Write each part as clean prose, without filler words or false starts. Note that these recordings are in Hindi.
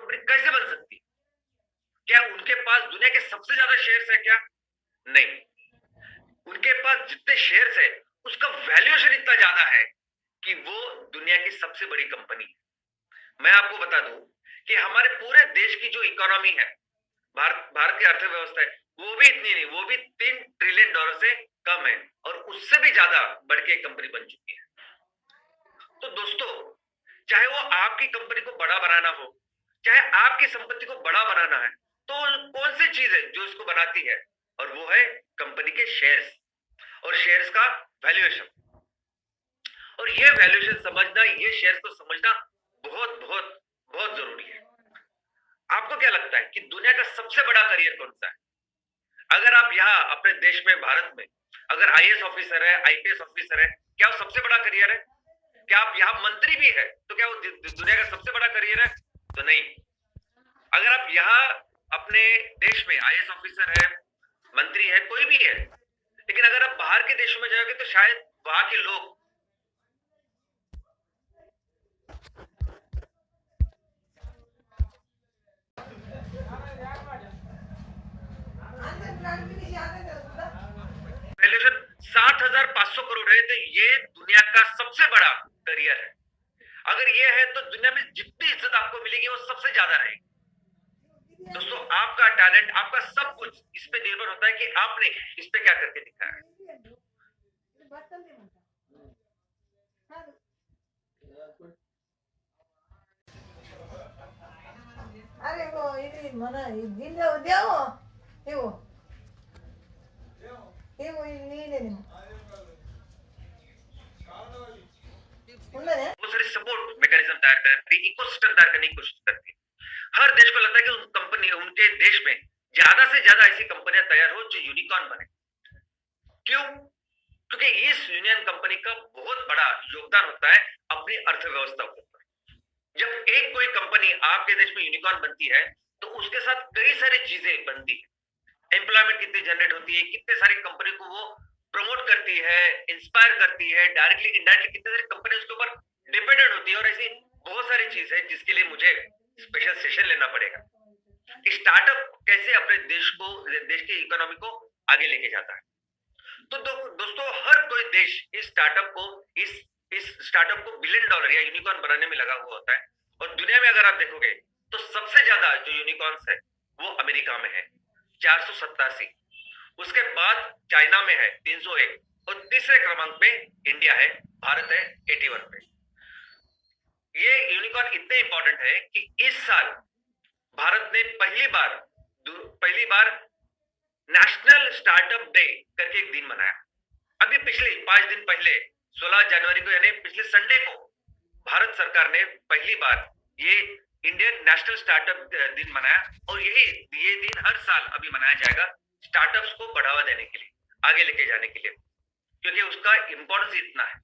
कंपनी कैसे बन सकती है? क्या उनके पास दुनिया के सबसे ज्यादा शेयर्स है क्या? नहीं। उनके पास जितने शेयर्स है उसका वैल्यूएशन इतना ज्यादा है कि वो दुनिया की सबसे बड़ी कंपनी है। मैं आपको बता दूं कि हमारे पूरे देश की जो इकोनॉमी है, भारत की अर्थव्यवस्था है, वो भी इतनी नहीं, वो भी $3 ट्रिलियन से कम है और उससे भी ज्यादा बढ़ के कंपनी बन चुकी है। तो दोस्तों, चाहे वो आपकी कंपनी को बड़ा बनाना हो, चाहे आपकी संपत्ति को बड़ा बनाना है, तो कौन सी चीज है जो इसको बनाती है? और वो है कंपनी के शेयर्स और शेयर्स का वैल्यूएशन। और ये वैल्यूएशन समझना, ये शेयर्स को समझना बहुत बहुत बहुत जरूरी है। आपको क्या लगता है कि दुनिया का सबसे बड़ा करियर कौन सा है? अगर आप यहाँ अपने देश में, भारत में, अगर आईएएस ऑफिसर है, आईपीएस ऑफिसर है, क्या वो सबसे बड़ा करियर है? क्या आप यहाँ मंत्री भी है तो क्या वो दुनिया का सबसे बड़ा करियर है? तो नहीं। अगर आप यहाँ अपने देश में आईएएस ऑफिसर है, मंत्री है, कोई भी है, लेकिन अगर आप बाहर के देशों में जाओगे तो शायद वहां के लोग वैल्यूएशन 60,500 करोड़ है, तो ये दुनिया का सबसे बड़ा करियर है। अगर ये है तो दुनिया में जितनी इज्जत आपको मिलेगी वो सबसे ज्यादा रहेगी। दोस्तों, आपका टैलेंट, आपका सब कुछ इस पे निर्भर होता है कि आपने इस पे क्या करके दिखाया है। अरे वो ఇది మన దీనిలో ఉద్యోగం ఇవ్వు ఇవ్వు ఇది ఉండదే बहुत सारी सपोर्ट मैकेनिज्म तैयार करती है, इकोसिस्टम तैयार करने की कोशिश करती है। हर देश को लगता है कि उन कंपनी, उनके देश में ज्यादा से ज्यादा ऐसी कंपनियां तैयार हो जो यूनिकॉर्न बने। क्यों? क्योंकि इस यूनियन कंपनी का बहुत बड़ा योगदान होता है अपनी अर्थव्यवस्था के ऊपर। जब एक कोई कंपनी आपके देश में यूनिकॉर्न बनती है तो उसके साथ कई सारी चीजें बनती है। एम्प्लॉयमेंट कितनी जनरेट होती है, कितने सारी कंपनी को वो प्रमोट करती है, इंस्पायर करती है, डायरेक्टली इनडायरेक्टली कितने सारी कंपनी उसके ऊपर डिपेंडेंट होती है। और ऐसी बहुत सारी चीज है जिसके लिए मुझे स्पेशल सेशन लेना पड़ेगा। स्टार्टअप कैसे अपने देश को, देश की इकोनॉमी को आगे लेके जाता है। तो दोस्तों, हर कोई देश इस स्टार्टअप को, इस स्टार्टअप को $1 बिलियन या यूनिकॉर्न बनाने में लगा हुआ होता है। और दुनिया में अगर आप देखोगे तो सबसे ज्यादा जो यूनिकॉर्न्स है वो अमेरिका में है, 487। उसके बाद चाइना में है 301 और तीसरे क्रमांक पे इंडिया है, भारत है 81 पे। ये यूनिकॉर्न इतने इंपॉर्टेंट है कि इस साल भारत ने पहली बार नेशनल स्टार्टअप डे करके एक दिन मनाया। अभी पिछले 5 दिन पहले 16 जनवरी को, यानी पिछले संडे को, भारत सरकार ने पहली बार ये इंडियन नेशनल स्टार्टअप दिन मनाया। और ये दिन हर साल अभी मनाया जाएगा स्टार्टअप्स को बढ़ावा देने के लिए, आगे लेके जाने के लिए, क्योंकि उसका इंपॉर्टेंस इतना है।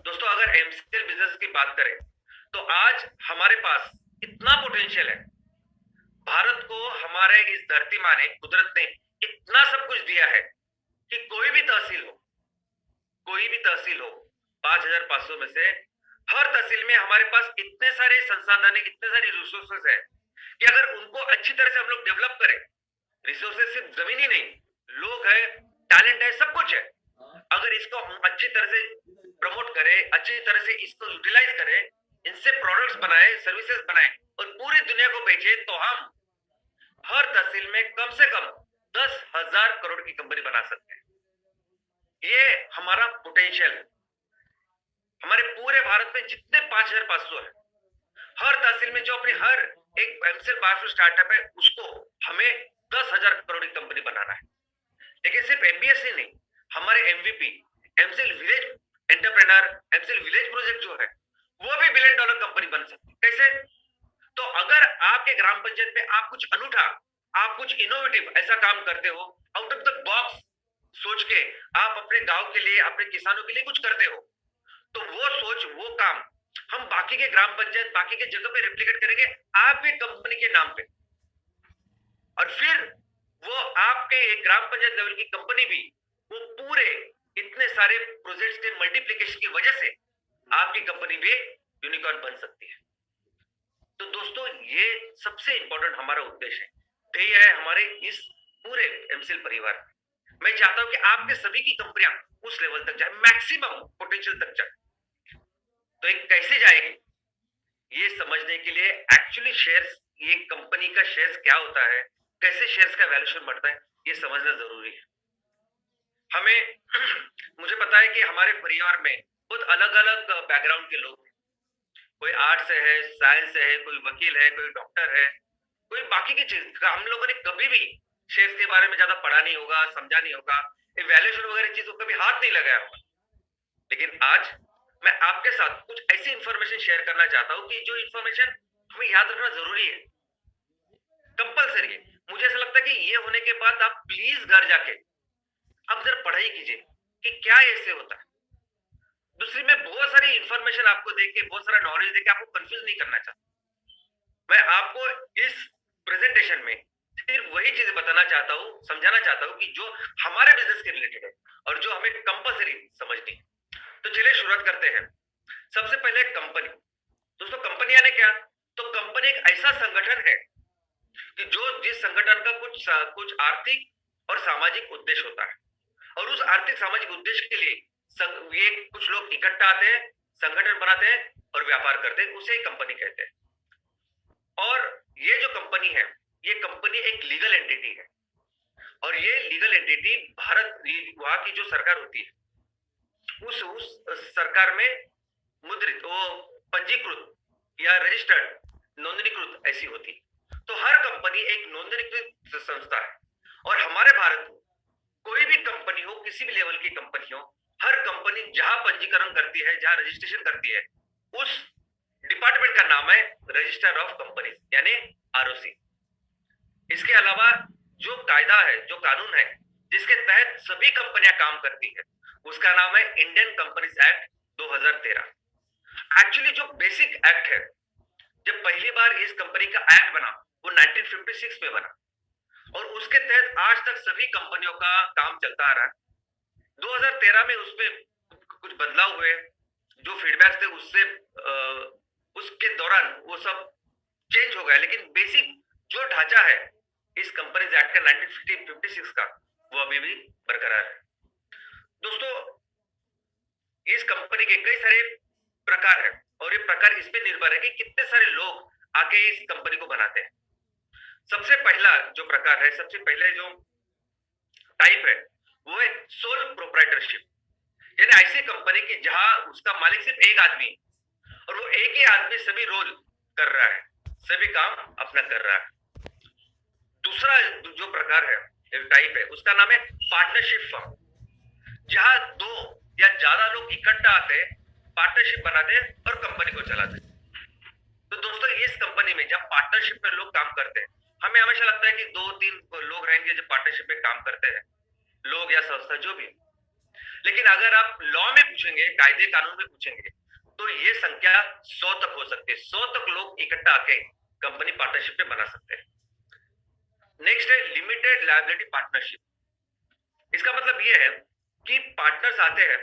दोस्तों, अगर एमसीएल बिजनेस की बात करें तो आज हमारे पास इतना पोटेंशियल है। भारत को हमारे इस धरती माँ ने, कुदरत ने इतना सब कुछ दिया है कि कोई भी तहसील हो, 5,500 में से हर तहसील में हमारे पास इतने सारे संसाधन है, इतने सारे रिसोर्सेस है कि अगर उनको अच्छी तरह से हम लोग डेवलप करें, रिसोर्सेस सिर्फ जमीन ही नहीं, लोग है, टैलेंट है, सब कुछ है। अगर इसको हम अच्छी तरह से प्रमोट करें, अच्छी तरह से इसको यूटिलाइज करें, इनसे प्रोडक्ट्स बनाए, सर्विसेज बनाए और पूरी दुनिया को बेचे, तो हम हर तहसील में कम से कम 10,000 करोड़ की कंपनी बना सकते हैं। ये हमारा पोटेंशियल है। हमारे पूरे भारत में जितने 5,500 है, हर तहसील में जो अपनी हर एक एमसीएल बायोफ्यूल स्टार्टअप है, उसको हमें 10,000 करोड़ की कंपनी बनाना है। लेकिन सिर्फ एमबीएस ही नहीं, हमारे MVP, MCL village entrepreneur, MCL village project जो है, वो भी $1 बिलियन कंपनी बन सकती है। कैसे? तो अगर आपके ग्राम पंचायत में आप कुछ अनूठा, आप कुछ इनोवेटिव ऐसा काम करते हो, आउट ऑफ द बॉक्स सोच के आप अपने गांव के लिए, अपने किसानों के लिए कुछ करते हो, तो वो सोच, वो काम हम बाकी के ग्राम पंचायत, बाकी के जगह पे रेप्लिकेट करेंगे आपके कंपनी के नाम पे। और फिर वो आपके एक ग्राम पंचायत लेवल की कंपनी भी वो पूरे इतने सारे प्रोजेक्ट्स के मल्टीप्लिकेशन की वजह से आपकी कंपनी भी यूनिकॉर्न बन सकती है। तो दोस्तों ये सबसे इंपॉर्टेंट हमारा उद्देश्य है, ध्येय है हमारे इस पूरे एमसीएल परिवार में। मैं चाहता हूं कि आपके सभी की कंपनियां उस लेवल तक जाए, मैक्सिमम पोटेंशियल तक जाए। तो एक कैसे जाएगी ये समझने के लिए एक्चुअली शेयर्स, ये कंपनी का शेयर्स क्या होता है, कैसे शेयर्स का वैल्यूएशन बढ़ता है, ये समझना जरूरी है हमें। मुझे पता है कि हमारे परिवार में बहुत अलग अलग बैकग्राउंड के लोग हैं। कोई आर्ट्स से है, साइंस से है, कोई वकील है, कोई डॉक्टर है, कोई बाकी की चीज। हम लोगों ने कभी भी शेयर्स के बारे में ज्यादा पढ़ा नहीं होगा, समझा नहीं होगा, वैल्यूएशन वगैरह चीजों कभी हाथ नहीं लगाया होगा। लेकिन आज मैं आपके साथ कुछ ऐसी इंफॉर्मेशन शेयर करना चाहता हूं कि जो इंफॉर्मेशन हमें याद रखना जरूरी है, कंपलसरी है। मुझे ऐसा लगता है कि ये होने के बाद आप प्लीज घर जाके अब जरा पढ़ाई कीजिए कि क्या ऐसे होता है। दूसरी, मैं बहुत सारी इंफॉर्मेशन आपको देके, बहुत सारा नॉलेज देके आपको कंफ्यूज नहीं करना चाहता। मैं आपको इस प्रेजेंटेशन में सिर्फ वही चीजें बताना चाहता हूँ, समझाना चाहता हूँ कि जो हमारे बिजनेस के रिलेटेड है और जो हमें कंपलसरी समझनी है। तो चलिए शुरुआत करते हैं। सबसे पहले कंपनी। दोस्तों कंपनी यानी क्या? तो कंपनी एक ऐसा संगठन है कि जो जिस संगठन का कुछ आर्थिक और सामाजिक उद्देश्य होता है, और उस आर्थिक सामाजिक उद्देश्य के लिए ये कुछ लोग इकट्ठा आते हैं, संगठन बनाते हैं और व्यापार करते हैं, उसे कंपनी कहते हैं। और ये जो कंपनी है, ये कंपनी एक लीगल एंटिटी है, और ये लीगल एंटिटी भारत, वहां की जो सरकार होती है उस सरकार में मुद्रित, वो पंजीकृत या रजिस्टर्ड, नोंदणीकृत ऐसी होती। तो हर कंपनी एक नोंदणीकृत संस्था है। और हमारे भारत में कोई भी कंपनी हो, किसी भी लेवल की कंपनी हो, हर कंपनी जहां पंजीकरण करती है, जहां रजिस्ट्रेशन करती है, उस डिपार्टमेंट का नाम है रजिस्टर ऑफ कंपनीज, यानी आरओसी। इसके अलावा जो कायदा है, जो कानून है जिसके तहत सभी कंपनियां काम करती है, उसका नाम है इंडियन कंपनीज एक्ट 2013। एक्चुअली जो बेसिक एक्ट है, जब पहली बार इस कंपनी का एक्ट बना वो 1956 में बना, और उसके तहत आज तक सभी कंपनियों का काम चलता आ रहा है। 2013 में उसमें कुछ बदलाव हुए, जो फीडबैक्स थे उससे उसके दौरान वो सब चेंज हो गया, लेकिन बेसिक जो ढांचा है इस कंपनीज एक्ट का 1956 का, वो अभी भी बरकरार है। दोस्तों इस कंपनी के कई सारे प्रकार है, और ये प्रकार इस पे निर्भर है कि कितने सारे लोग आके इस कंपनी को बनाते हैं। सबसे पहला जो प्रकार है, सबसे पहले जो टाइप है, वो है सोल प्रोप्राइटरशिप, यानी ऐसी कंपनी की जहां उसका मालिक सिर्फ एक आदमी है और वो एक ही आदमी सभी रोल कर रहा है, सभी काम अपना कर रहा है। दूसरा जो प्रकार है, टाइप है, उसका नाम है पार्टनरशिप फर्म, जहां दो या ज्यादा लोग इकट्ठा आते हैं, पार्टनरशिप बनाते हैं और कंपनी को चलाते हैं। तो दोस्तों इस कंपनी में जब पार्टनरशिप में लोग काम करते हैं, हमें हमेशा लगता है कि 2-3 लोग रहेंगे जो पार्टनरशिप में काम करते हैं, लोग या संस्था जो भी। लेकिन अगर आप लॉ में पूछेंगे, कायदे कानून में पूछेंगे, तो ये संख्या 100 तक हो सकती है। 100 तक लोग इकट्ठा आके कंपनी पार्टनरशिप में बना सकते हैं। नेक्स्ट है लिमिटेड लायबिलिटी पार्टनरशिप। इसका मतलब ये है कि पार्टनर्स आते हैं,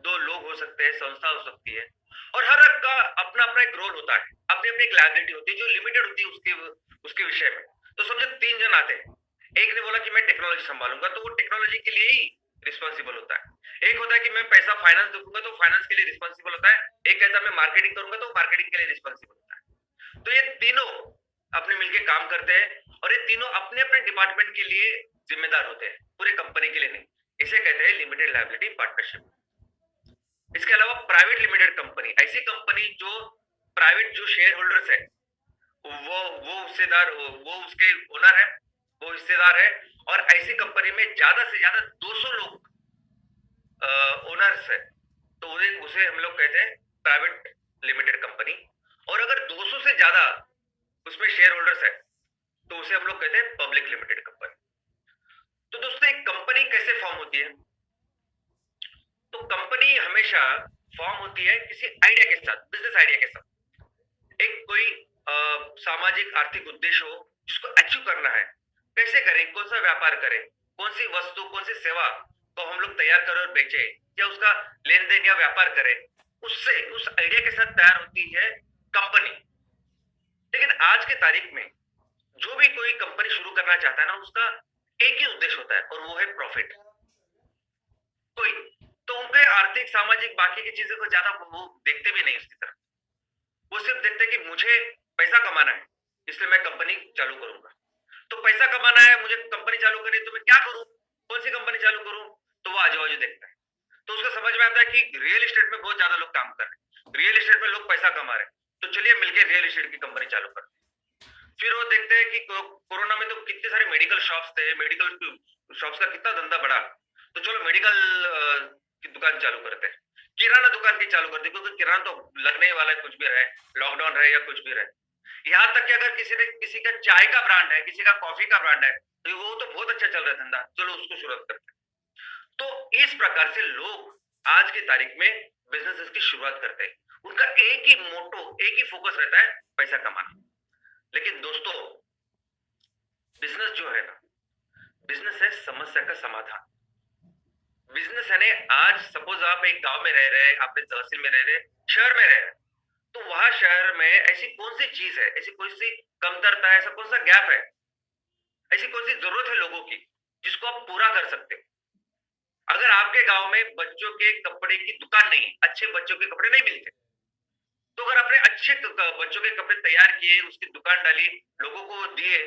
2 लोग हो सकते हैं, संस्था हो सकती है, और हर एक का अपना अपना एक रोल होता है, अपनी अपनी एक लायबिलिटी होती है जो लिमिटेड होती है उसके विषय में। तो समझो 3 जन आते हैं, एक ने बोला कि मैं टेक्नोलॉजी संभालूंगा, तो वो टेक्नोलॉजी के लिए ही रिस्पॉन्सिबल होता है। एक होता है कि मैं पैसा फाइनेंस देखूंगा, तो फाइनेंस के लिए रिस्पॉन्सिबल होता है। एक कहता है मैं मार्केटिंग करूंगा, तो मार्केटिंग के लिए रिस्पॉन्सिबल होता है। तो ये तीनों अपने मिलकर काम करते हैं, और ये तीनों अपने अपने डिपार्टमेंट के लिए जिम्मेदार होते हैं, पूरे कंपनी के लिए नहीं। इसे कहते हैं लिमिटेड लायबिलिटी पार्टनरशिप। इसके अलावा प्राइवेट लिमिटेड कंपनी, ऐसी कंपनी जो प्राइवेट जो शेयर होल्डर्स है, वो हिस्सेदार, वो उसके ओनर है, वो हिस्सेदार है, और ऐसी कंपनी में ज्यादा से ज्यादा 200 लोग ओनर्स है, तो उसे हम लोग कहते हैं प्राइवेट लिमिटेड कंपनी। और अगर 200 से ज्यादा उसमें शेयर होल्डर्स है, तो उसे हम लोग कहते हैं पब्लिक लिमिटेड कंपनी। तो दोस्तों एक कंपनी कैसे फॉर्म होती है? तो कंपनी हमेशा फॉर्म होती है किसी आइडिया के साथ, बिजनेस आइडिया के साथ। एक कोई सामाजिक आर्थिक उद्देश्य हो जिसको अचीव करना है, कैसे करें, कौन सा व्यापार करें, कौन सी वस्तु, कौन सी सेवा को हम लोग तैयार करें और बेचें, या उसका लेन देन या व्यापार करें, उससे उस आइडिया के साथ तैयार होती है कंपनी। लेकिन आज के तारीख में जो भी कोई कंपनी शुरू करना चाहता है ना, उसका एक ही उद्देश्य होता है और वो है प्रॉफिट। कोई तो उनके आर्थिक सामाजिक बाकी की चीजों को ज्यादा वो देखते भी नहीं उसकी तरफ। वो सिर्फ देखते हैं कि मुझे पैसा कमाना है, इसलिए मैं कंपनी चालू करूंगा। तो पैसा कमाना है, मुझे कंपनी चालू करनी है, तो मैं क्या करूं, कौन सी कंपनी चालू करूं? तो वो आजू बाजू देखता है। तो उसको समझ में आता है कि रियल एस्टेट में बहुत ज्यादा लोग काम कर रहे हैं, रियल एस्टेट में लोग पैसा कमा रहे हैं, तो चलिए मिलकर रियल एस्टेट की कंपनी चालू करते हैं। फिर वो देखते हैं कि कोरोना में तो कितने सारे मेडिकल शॉप्स थे, मेडिकल शॉप्स का कितना धंधा बढ़ा, तो चलो मेडिकल की दुकान चालू करते हैं, किराना दुकान की चालू करते हैं, क्योंकि किराना तो लगने ही वाला है, कुछ भी रहे, लॉकडाउन रहे या कुछ भी रहे। यहाँ तक कि अगर किसी का चाय का ब्रांड है, किसी का कॉफी का ब्रांड है, तो वो तो बहुत अच्छा चल रहा है धंधा, चलो उसको शुरुआत करते हैं। तो इस प्रकार से लोग आज की तारीख में बिजनेस की शुरुआत करते हैं। उनका एक ही मोटो, एक ही फोकस रहता है, पैसा कमाना। लेकिन दोस्तों, बिजनेस जो है ना, बिजनेस है समस्या का समाधान। बिजनेस है ना, आज सपोज आप एक गांव में रह रहे हैं, अपने तहसील में रह रहे हैं, शहर में रह रहे हैं, तो वहां शहर में ऐसी कौन सी चीज है, ऐसी कौन सी कमतरता है, ऐसा कौन सा गैप है, ऐसी कौन सी जरूरत है लोगों की जिसको आप पूरा कर सकते हो? अगर आपके गांव में बच्चों के कपड़े की दुकान नहीं है, अच्छे बच्चों के कपड़े नहीं मिलते, तो अगर आपने अच्छे बच्चों के कपड़े तैयार किए, उसकी दुकान डाली, लोगों को दिए,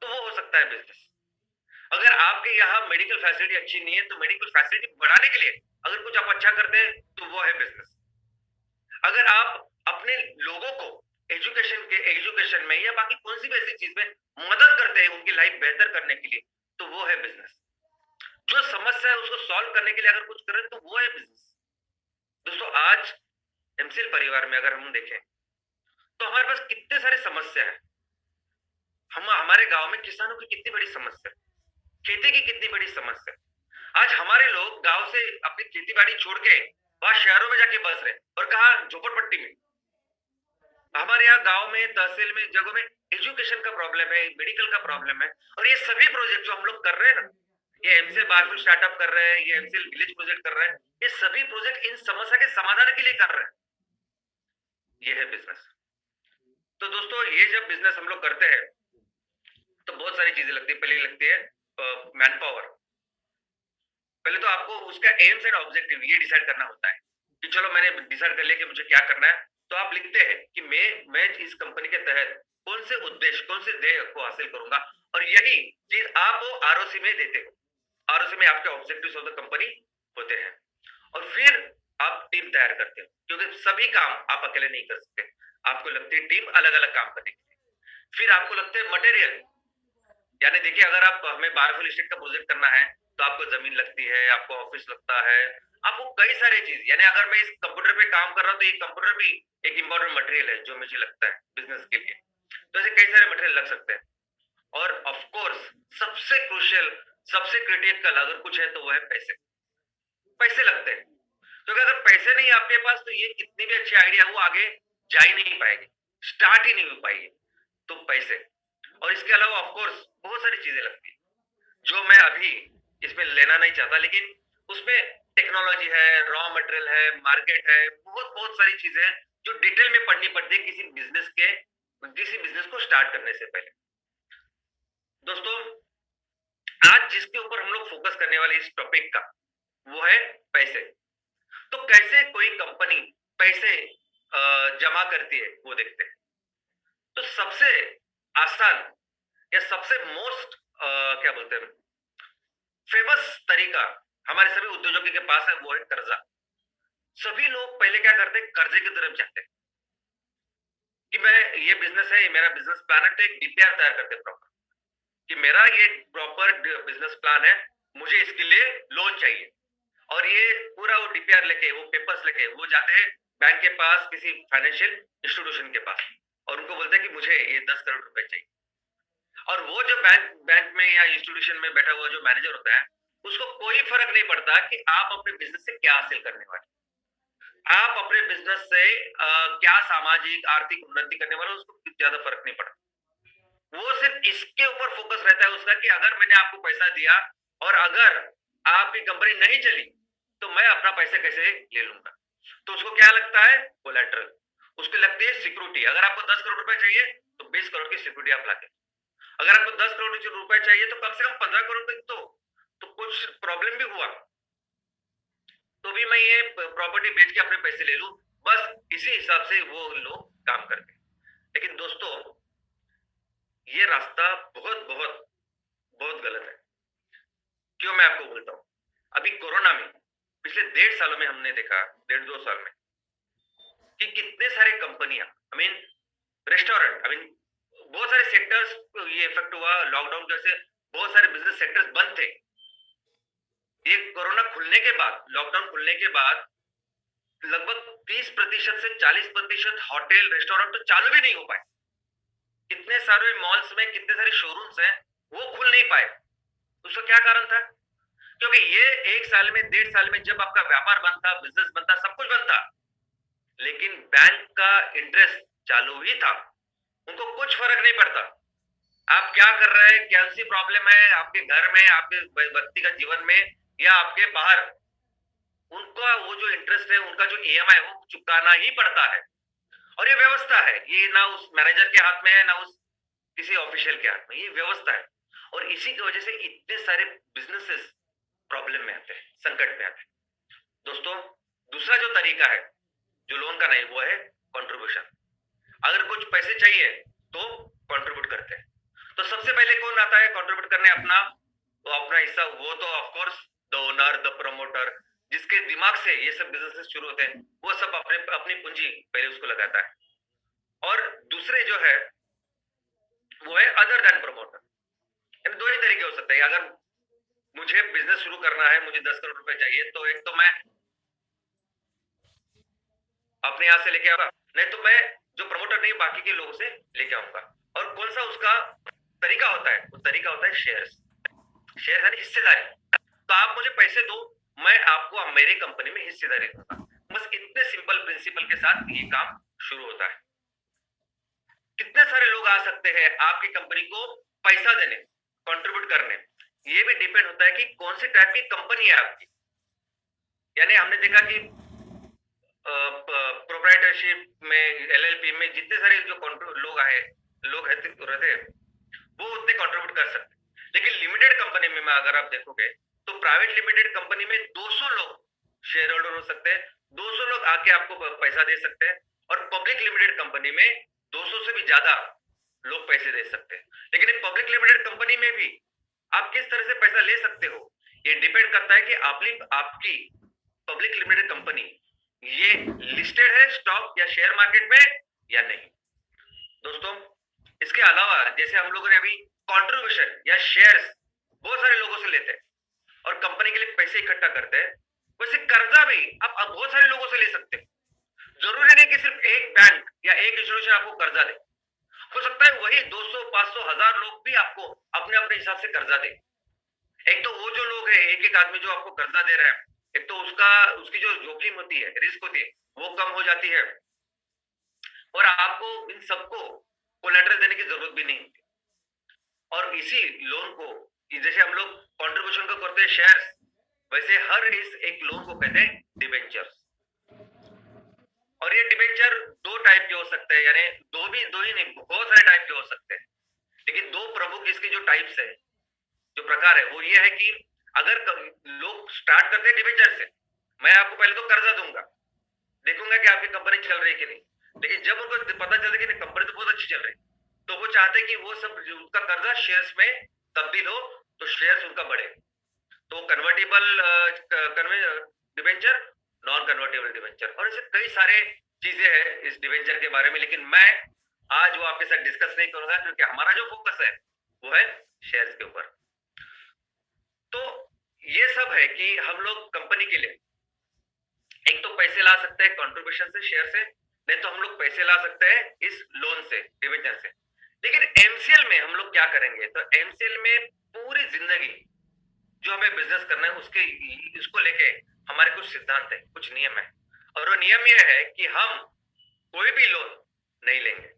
तो वो हो सकता है बिजनेस। अगर आपके यहाँ मेडिकल फैसिलिटी अच्छी नहीं है, तो मेडिकल फैसिलिटी बढ़ाने के लिए अगर कुछ आप अच्छा करते हैं, तो वो है बिजनेस। अगर आप अपने लोगों को एजुकेशन में या बाकी कौन सी भी ऐसी चीज में मदद करते हैं उनकी लाइफ बेहतर करने के लिए, तो वो है बिजनेस। जो समस्या है उसको सॉल्व करने के लिए अगर कुछ करें, तो वो है बिजनेस। दोस्तों, आज एमसीएल परिवार में अगर हम देखें, तो हमारे पास कितने सारे समस्या है। हमारे गांव में किसानों की कितनी बड़ी समस्या, खेती की कितनी बड़ी समस्या। आज हमारे लोग गांव से अपनी खेती बाड़ी छोड़ के वहां शहरों में जाके बस रहे, और कहा, झोपड़पट्टी में। हमारे यहाँ गांव में, तहसील में, जगहों में एजुकेशन का प्रॉब्लम है, मेडिकल का प्रॉब्लम है। और ये सभी प्रोजेक्ट जो हम लोग कर रहे हैं ना, ये एमसीएल बायोफ्यूल स्टार्टअप कर रहे हैं, ये एमसीएल विलेज प्रोजेक्ट कर रहे हैं, ये सभी प्रोजेक्ट इन समस्या के समाधान के लिए कर रहे हैं। ये है बिजनेस। तो दोस्तों, ये जब बिजनेस हम लोग करते हैं, तो बहुत सारी चीजें लगती है। पहले लगती है मैन पावर। पहले तो आपको उसका एम्स एंड ऑब्जेक्टिव ये डिसाइड करना होता है कि चलो मैंने डिसाइड कर लिया कि मुझे क्या करना है, तो आप लिखते हैं कि मैं इस कंपनी के तहत कौन से उद्देश्य, कौन से ध्येय को हासिल करूंगा, और यही चीज आप वो आरओसी में देते हो। आरओसी में आपके ऑब्जेक्टिव्स ऑफ द कंपनी होते हैं। और फिर आप टीम तैयार करते हो, क्योंकि सभी काम आप अकेले नहीं कर सकते, आपको लगती है टीम अलग अलग काम करने के लिए। फिर आपको लगता है मटेरियल, यानी देखिए, अगर आप हमें बायोफ्यूल स्टेट का प्रोजेक्ट करना है, तो आपको जमीन लगती है, आपको ऑफिस लगता है, आपको कई सारी चीज। यानी अगर मैं इस कंप्यूटर पे काम कर रहा हूँ, तो ये कंप्यूटर भी एक इंपॉर्टेंट मटेरियल है जो मुझे लगता है बिजनेस के लिए। तो ऐसे कई सारे मटेरियल लग सकते हैं। और ऑफ कोर्स सबसे क्रूशियल, सबसे क्रिटिकल अगर कुछ है, तो वो है पैसे। पैसे लगते हैं, क्योंकि अगर पैसे नहीं आपके पास, तो ये कितनी भी अच्छी आइडिया वो आगे जा ही नहीं पाएगी, स्टार्ट ही नहीं हो पाएगी। तो पैसे, और इसके अलावा ऑफ कोर्स बहुत सारी चीजें लगती है जो मैं अभी इसमें लेना नहीं चाहता, लेकिन उसमें टेक्नोलॉजी है, रॉ मटेरियल है, मार्केट है, बहुत बहुत सारी चीजें हैं जो डिटेल में पढ़नी पड़ती है किसी बिजनेस को स्टार्ट करने से पहले। दोस्तों, आज जिसके ऊपर हम लोग फोकस करने वाले इस टॉपिक का, वो है पैसे। तो कैसे कोई कंपनी पैसे जमा करती है, वो देखते हैं। तो सबसे आसान या सबसे मोस्ट क्या बोलते हैं, फेमस तरीका हमारे सभी उद्योजकों के पास है, वो है कर्जा। सभी लोग पहले क्या करते हैं, कर्जे की तरफ जाते हैं कि मैं, ये बिजनेस है, ये मेरा बिजनेस प्लान है, तो एक डीपीआर तैयार करते हैं प्रॉपर कि मेरा ये प्रॉपर बिजनेस प्लान है, मुझे इसके लिए लोन चाहिए। और ये पूरा वो डीपीआर लेके, वो पेपर्स लेके वो जाते हैं बैंक के पास, किसी फाइनेंशियल इंस्टीट्यूशन के पास, और उनको बोलते हैं कि मुझे ये 10 करोड़ रुपए चाहिए। और वो जो बैंक में या इंस्टीट्यूशन में बैठा हुआ जो मैनेजर होता है, उसको कोई फर्क नहीं पड़ता कि आप अपने बिजनेस से क्या हासिल करने वाले, आप अपने बिजनेस से क्या सामाजिक आर्थिक उन्नति करने वाले, उसको ज्यादा फर्क नहीं पड़ता। वो सिर्फ इसके ऊपर फोकस रहता है उसका कि अगर मैंने आपको पैसा दिया और अगर आपकी कंपनी नहीं चली, तो मैं अपना पैसे कैसे ले लूंगा। तो उसको क्या लगता है, कोलैटरल। उसको लगती है सिक्योरिटी। अगर आपको 10 करोड़ रुपए चाहिए तो 20 करोड़ की सिक्योरिटी आप लाते। अगर आपको 10 करोड़ रुपए चाहिए तो कम से कम 15 करोड़ रुपए तो कुछ प्रॉब्लम भी हुआ तो भी मैं ये प्रॉपर्टी बेच के अपने पैसे ले लूं, बस इसी हिसाब से वो लोग काम करते हैं। लेकिन दोस्तों, ये रास्ता बहुत बहुत बहुत गलत है। क्यों मैं आपको बोलता हूं? अभी कोरोना में पिछले 1.5 सालों में हमने देखा, 1.5-2 साल में, कि कितने सारे कंपनियां, I mean restaurant, I mean बहुत सारे सेक्टर्स ये इफेक्ट हुआ। लॉकडाउन जैसे बहुत सारे बिजनेस सेक्टर्स बंद थे। ये कोरोना खुलने के बाद, लॉकडाउन खुलने के बाद लगभग 30% से 40% होटल रेस्टोरेंट तो चालू भी नहीं हो पाए। कितने सारे मॉल्स में कितने सारे शोरूम्स हैं वो खुल नहीं पाए। उसका क्या कारण था? क्योंकि ये 1 साल में, 1.5 साल में जब आपका व्यापार बंद था, बिजनेस बंद था, सब कुछ बंद था, लेकिन बैंक का इंटरेस्ट चालू ही था। उनको कुछ फर्क नहीं पड़ता आप क्या कर रहे हैं, कौन सी प्रॉब्लम है आपके घर में, आपके व्यक्तिगत जीवन में या आपके बाहर। उनका वो जो इंटरेस्ट है, उनका जो ईएमआई वो चुकाना ही पड़ता है। और ये व्यवस्था है, ये ना उस मैनेजर के हाथ में है ना उस किसी ऑफिशियल के हाथ में, ये व्यवस्था है। और इसी की वजह से इतने सारे बिजनेसेस प्रॉब्लम में आते हैं, संकट में आते हैं। दोस्तों, दूसरा जो तरीका है जो लोन का नहीं, वो है कंट्रीब्यूशन। अगर कुछ पैसे चाहिए तो कंट्रीब्यूट करते हैं। तो सबसे पहले कौन आता है कंट्रीब्यूट करने अपना, तो अपना हिस्सा, वो तो of course the owner, the promoter, जिसके दिमाग से ये सब बिजनेसेस शुरू होते हैं, वो सब अपनी पूंजी पहले उसको लगाता है। और दूसरे जो है वो है अदर देन प्रमोटर। यानी दो ही तरीके हो सकते हैं। अगर मुझे बिजनेस शुरू करना है, मुझे 10 करोड़ रुपए चाहिए, तो एक तो मैं अपने यहां से लेके आऊंगा, नहीं तो मैं जो प्रमोटर नहीं बाकी के लोगों से लेके आऊंगा। और कौन सा उसका तरीका होता है? वो तरीका होता है शेयर्स। शेयर यानी हिस्सेदारी। तो आप मुझे पैसे दो, मैं आपको मेरी कंपनी में हिस्सेदारी दूंगा। बस इतने सिंपल प्रिंसिपल के साथ ये काम शुरू होता है। कितने सारे लोग आ सकते हैं आपकी कंपनी को पैसा देने, कंट्रीब्यूट करने। ये भी डिपेंड होता है कि कौन सी टाइप की कंपनी है आपकी। यानी हमने देखा कि प्रोप्राइटरशिप में, एलएलपी में जितने सारे जो लोग रहते हैं वो उतने कंट्रीब्यूट कर सकते हैं। लेकिन लिमिटेड कंपनी में अगर आप देखोगे तो प्राइवेट लिमिटेड कंपनी में 200 लोग शेयर होल्डर हो सकते हैं, 200 लोग आके आपको पैसा दे सकते हैं। और पब्लिक लिमिटेड कंपनी में 200 से भी ज्यादा लोग पैसे दे सकते हैं। लेकिन पब्लिक लिमिटेड कंपनी में भी आप किस तरह से पैसा ले सकते हो, ये डिपेंड करता है कि आपकी पब्लिक लिमिटेड कंपनी ये लिस्टेड है स्टॉक या शेयर मार्केट में या नहीं। दोस्तों, इसके अलावा जैसे हम लोगों ने अभी कंट्रीब्यूशन या शेयर्स बहुत सारे लोगों से लेते हैं और कंपनी के लिए पैसे इकट्ठा करते हैं, वैसे कर्जा भी आप बहुत सारे लोगों से ले सकते हैं। जरूरी नहीं कि सिर्फ एक बैंक या एक इंस्टीट्यूशन आपको कर्जा दे। हो सकता है वही 200, 500, 1000 लोग भी आपको अपने अपने हिसाब से कर्जा दे। एक तो वो जो लोग है, एक एक आदमी जो आपको कर्जा दे रहा है, एक तो उसकी जो जोखिम होती है, रिस्क होती है, वो कम हो जाती है। और आपको इन सबको कोलैटरल देने की जरूरत भी नहीं होती। और इसी लोन को, जैसे हम लोग कंट्रीब्यूशन को करते हैं शेयर्स, वैसे हर इस एक लोन को कहते हैं डिबेंचर्स। और ये डिबेंचर दो टाइप के हो सकते हैं, यानी दो ही नहीं, बहुत सारे टाइप के हो सकते हैं। लेकिन दो प्रमुख इसके जो टाइप्स है, जो प्रकार है, वो ये है कि अगर लोग स्टार्ट करते हैं डिबेंचर से, मैं आपको पहले तो कर्जा दूंगा, देखूंगा कि आपकी कंपनी चल रही है कि नहीं। लेकिन जब उनको पता चलता है कि कंपनी तो बहुत अच्छी चल रही है, तो वो चाहते हैं कि वो सब उनका कर्जा शेयर्स में तब्दील हो, तो शेयर्स उनका बढ़े। तो convertible debenture, non convertible debenture, और ऐसे कई सारे चीजें हैं इस डिबेंचर के बारे में। लेकिन मैं आज वो आपके साथ डिस्कस नहीं करूंगा, क्योंकि हमारा जो फोकस है वो है शेयर्स के ऊपर। तो ये सब है कि हम लोग कंपनी के लिए एक तो पैसे ला सकते हैं कंट्रीब्यूशन से, शेयर से, नहीं तो हम लोग पैसे ला सकते हैं इस लोन से, डिबेंचर से। लेकिन एमसीएल में हम लोग क्या करेंगे? तो एमसीएल में पूरी जिंदगी जो हमें बिजनेस करना है इसको लेके हमारे कुछ सिद्धांत है, कुछ नियम है। और वो नियम ये है कि हम कोई भी लोन नहीं लेंगे।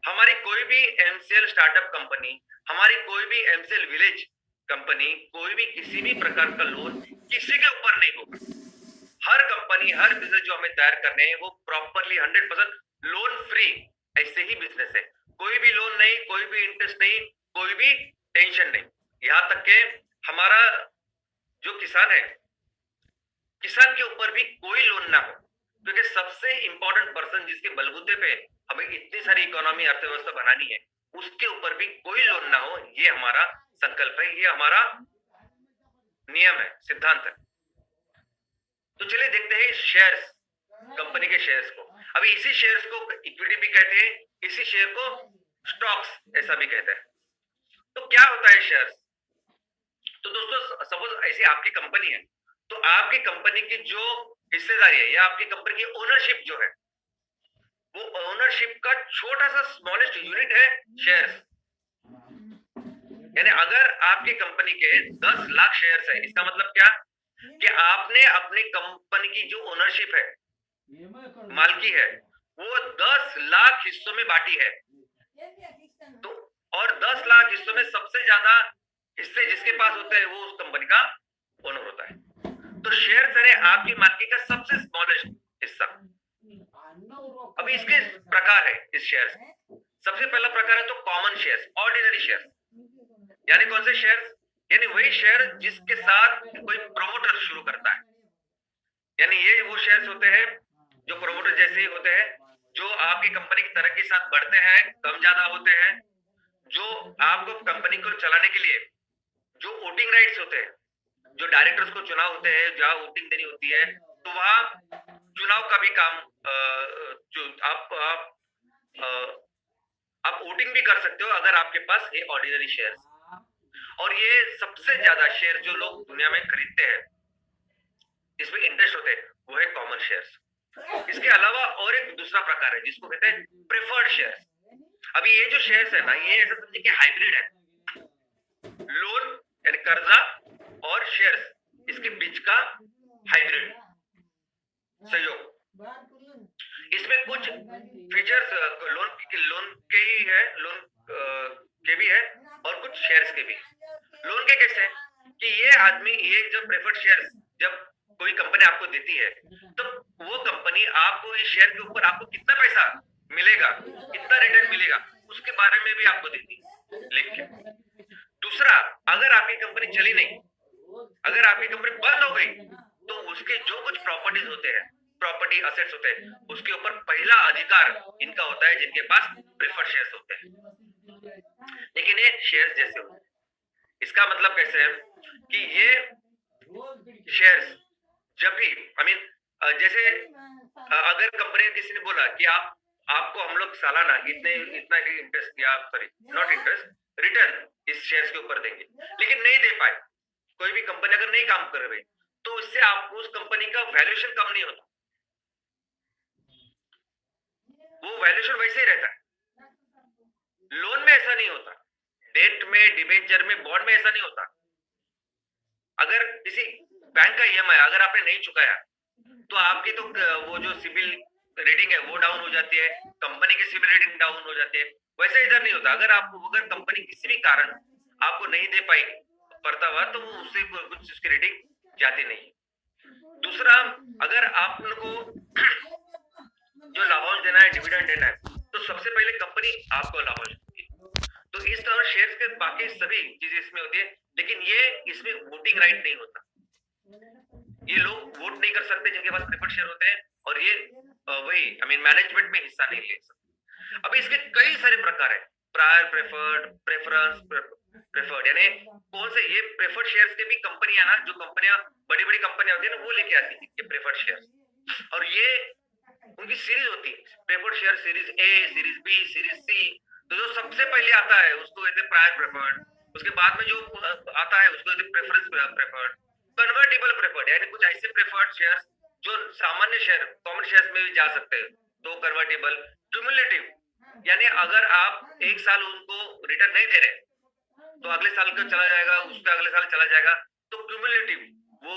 हमारी कोई भी एमसीएल स्टार्टअप कंपनी, हमारी कोई भी एमसीएल विलेज कंपनी, कोई भी किसी भी प्रकार का लोन किसी के ऊपर नहीं होगा। हर कंपनी, हर बिजनेस जो हमें तैयार करने हैं वो प्रॉपरली 100% लोन फ्री ऐसे ही बिजनेस है, कोई भी लोन नहीं, कोई भी इंटरेस्ट नहीं, कोई भी टेंशन नहीं। यहां तक के हमारा जो किसान है, किसान के ऊपर भी कोई लोन ना हो, क्योंकि सबसे इंपॉर्टेंट पर्सन जिसके बलबूते पे हमें इतनी सारी इकोनॉमी अर्थव्यवस्था बनानी है, उसके ऊपर भी कोई लोन ना हो। ये हमारा संकल्प है, ये हमारा नियम है, सिद्धांत है। तो चलिए देखते हैं शेयर्स, कंपनी के शेयर्स को। अभी इसी शेयर्स को इक्विटी भी कहते हैं, इसी शेयर को स्टॉक्स ऐसा भी कहते हैं। तो क्या होता है शेयर्स? तो दोस्तों सपोज ऐसी आपकी कंपनी है, तो आपकी कंपनी की जो हिस्सेदारी है या आपकी कंपनी की ओनरशिप जो है, वो ओनरशिप का छोटा सा स्मॉलेस्ट यूनिट है शेयर्स। यानी अगर आपकी कंपनी के 10 लाख शेयर्स है, इसका मतलब क्या कि आपने अपनी कंपनी की जो ओनरशिप है, मालकी है, वो 10 लाख हिस्सों में बांटी है। तो और 10 लाख हिस्सों में सबसे ज्यादा हिस्से जिसके पास होते हैं वो उस कंपनी का ओनर होता है। तो शेयर्स है आपकी मालकी का सबसे स्मॉलेस्ट हिस्सा। अभी इसके प्रकार है इस शेयर्स। सबसे पहला प्रकार है तो कॉमन शेयर्स, ऑर्डिनरी शेयर्स। यानी कौन से शेयर्स? यानी वही शेयर जिसके साथ कोई प्रमोटर शुरू करता है। यानी ये वो शेयर्स होते हैं जो प्रमोटर जैसे ही होते हैं, जो आपकी कंपनी की तरक्की के साथ बढ़ते हैं, कम ज्यादा होते हैं, जो आपको कंपनी को चलाने के लिए जो वोटिंग राइट्स होते हैं, जो डायरेक्टर्स को चुनाव होते हैं, जहां वोटिंग देनी होती है, तो वहां चुनाव का भी काम आप वोटिंग भी कर सकते हो अगर आपके पास ये ऑर्डिनरी शेयर्स। और ये सबसे ज्यादा शेयर जो लोग दुनिया में खरीदते हैं, इसमें इंटरेस्ट होते हैं, वो है कॉमन शेयर्स। इसके अलावा और एक दूसरा प्रकार है जिसको कहते हैं प्रेफर्ड शेयर्स। अभी ये जो शेयर्स है ना, ये ऐसा समझिए कि हाइब्रिड है, लोन यानी कर्जा और शेयर्स, इसके बीच का हाइब्रिड सहयोग। इसमें कुछ फीचर्स लोन के ही है, लोन के भी है और कुछ शेयर्स के भी। लोन के कैसे कि ये आदमी, ये जब प्रेफर्ड शेयर्स जब कोई कंपनी आपको देती है, तो वो कंपनी आपको इस शेयर के ऊपर आपको कितना पैसा मिलेगा, कितना रिटर्न मिलेगा, उसके बारे में भी आपको देती है लिख के। दूसरा, अगर आपकी कंपनी चली नहीं, अगर आपकी कंपनी बंद हो गई, तो उसके जो कुछ प्रॉपर्टीज होते हैं, प्रॉपर्टी असेट्स होते हैं, उसके ऊपर पहला अधिकार इनका होता है जिनके पास प्रेफर्ड शेयर्स होते हैं। लेकिन ये शेयर्स जैसे होते हैं। इसका मतलब कैसे है कि ये शेयर्स जब भी जैसे अगर कंपनी ने किसी ने बोला कि आपको हम लोग सालाना इतना इंटरेस्ट या सॉरी नॉट इंटरेस्ट, रिटर्न इस शेयर्स के ऊपर देंगे, लेकिन नहीं दे पाए, कोई भी कंपनी अगर नहीं काम कर रही, तो इससे आपको उस कंपनी का वैल्यूएशन कम नहीं होता, वो वैल्यूएशन वैसे ही रहता है। लोन में ऐसा नहीं होता, डेट में, डिबेंचर में, बॉन्ड में ऐसा नहीं होता। अगर किसी बैंक का ईएमआई अगर आपने नहीं चुकाया, तो आपकी तो वो जो सिविल रेटिंग है वो डाउन हो जाती है, कंपनी की सिविल रेटिंग डाउन हो जाती है। वैसे इधर नहीं होता। अगर कंपनी किसी भी कारण आपको नहीं दे पाई पड़ता हुआ, तो वो उससे कुछ उसकी रेटिंग जाती नहीं। दूसरा, अगर आपको जो लाभांश देना है, डिविडेंड देना है, तो सबसे पहले कंपनी आपको लाभांश देती है। तो इस तरह शेयर्स के बाकी सभी चीजें इसमें होती है, लेकिन ये इसमें वोटिंग राइट नहीं होता। ये लोग वोट नहीं कर सकते जिनके पास प्रेफर्ड शेयर होते हैं, और ये वही मैनेजमेंट में हिस्सा नहीं ले सकते। अब इसके कई सारे प्रकार है, प्रायर प्रेफर्ड, प्रेफरेंस प्रेफर्ड। यानी कौन से ये प्रेफर्ड शेयर्स के भी कंपनियां ना, जो कंपनियां बड़ी बड़ी कंपनियां होती है ना, वो लेके आती है ये प्रेफर्ड शेयर। और ये उनकी सीरीज होती है, preferred share series A, series B, series C. तो जो सबसे पहले आता है उसको कहते हैं प्रायर प्रेफर्ड, उसके बाद में जो आता है उसको कहते हैं प्रेफरेंस प्रेफर्ड, कन्वर्टेबल प्रेफर्ड। यानी कुछ ऐसे प्रेफर्ड शेयर्स जो सामान्य शेयर, कॉमन शेयर्स में भी जा सकते हैं, तो कन्वर्टेबल। क्यूमुलेटिव, यानी अगर आप एक साल उनको रिटर्न नहीं दे रहे, तो अगले साल का चला जाएगा, उसका अगले साल चला जाएगा, तो क्यूमुलेटिव, वो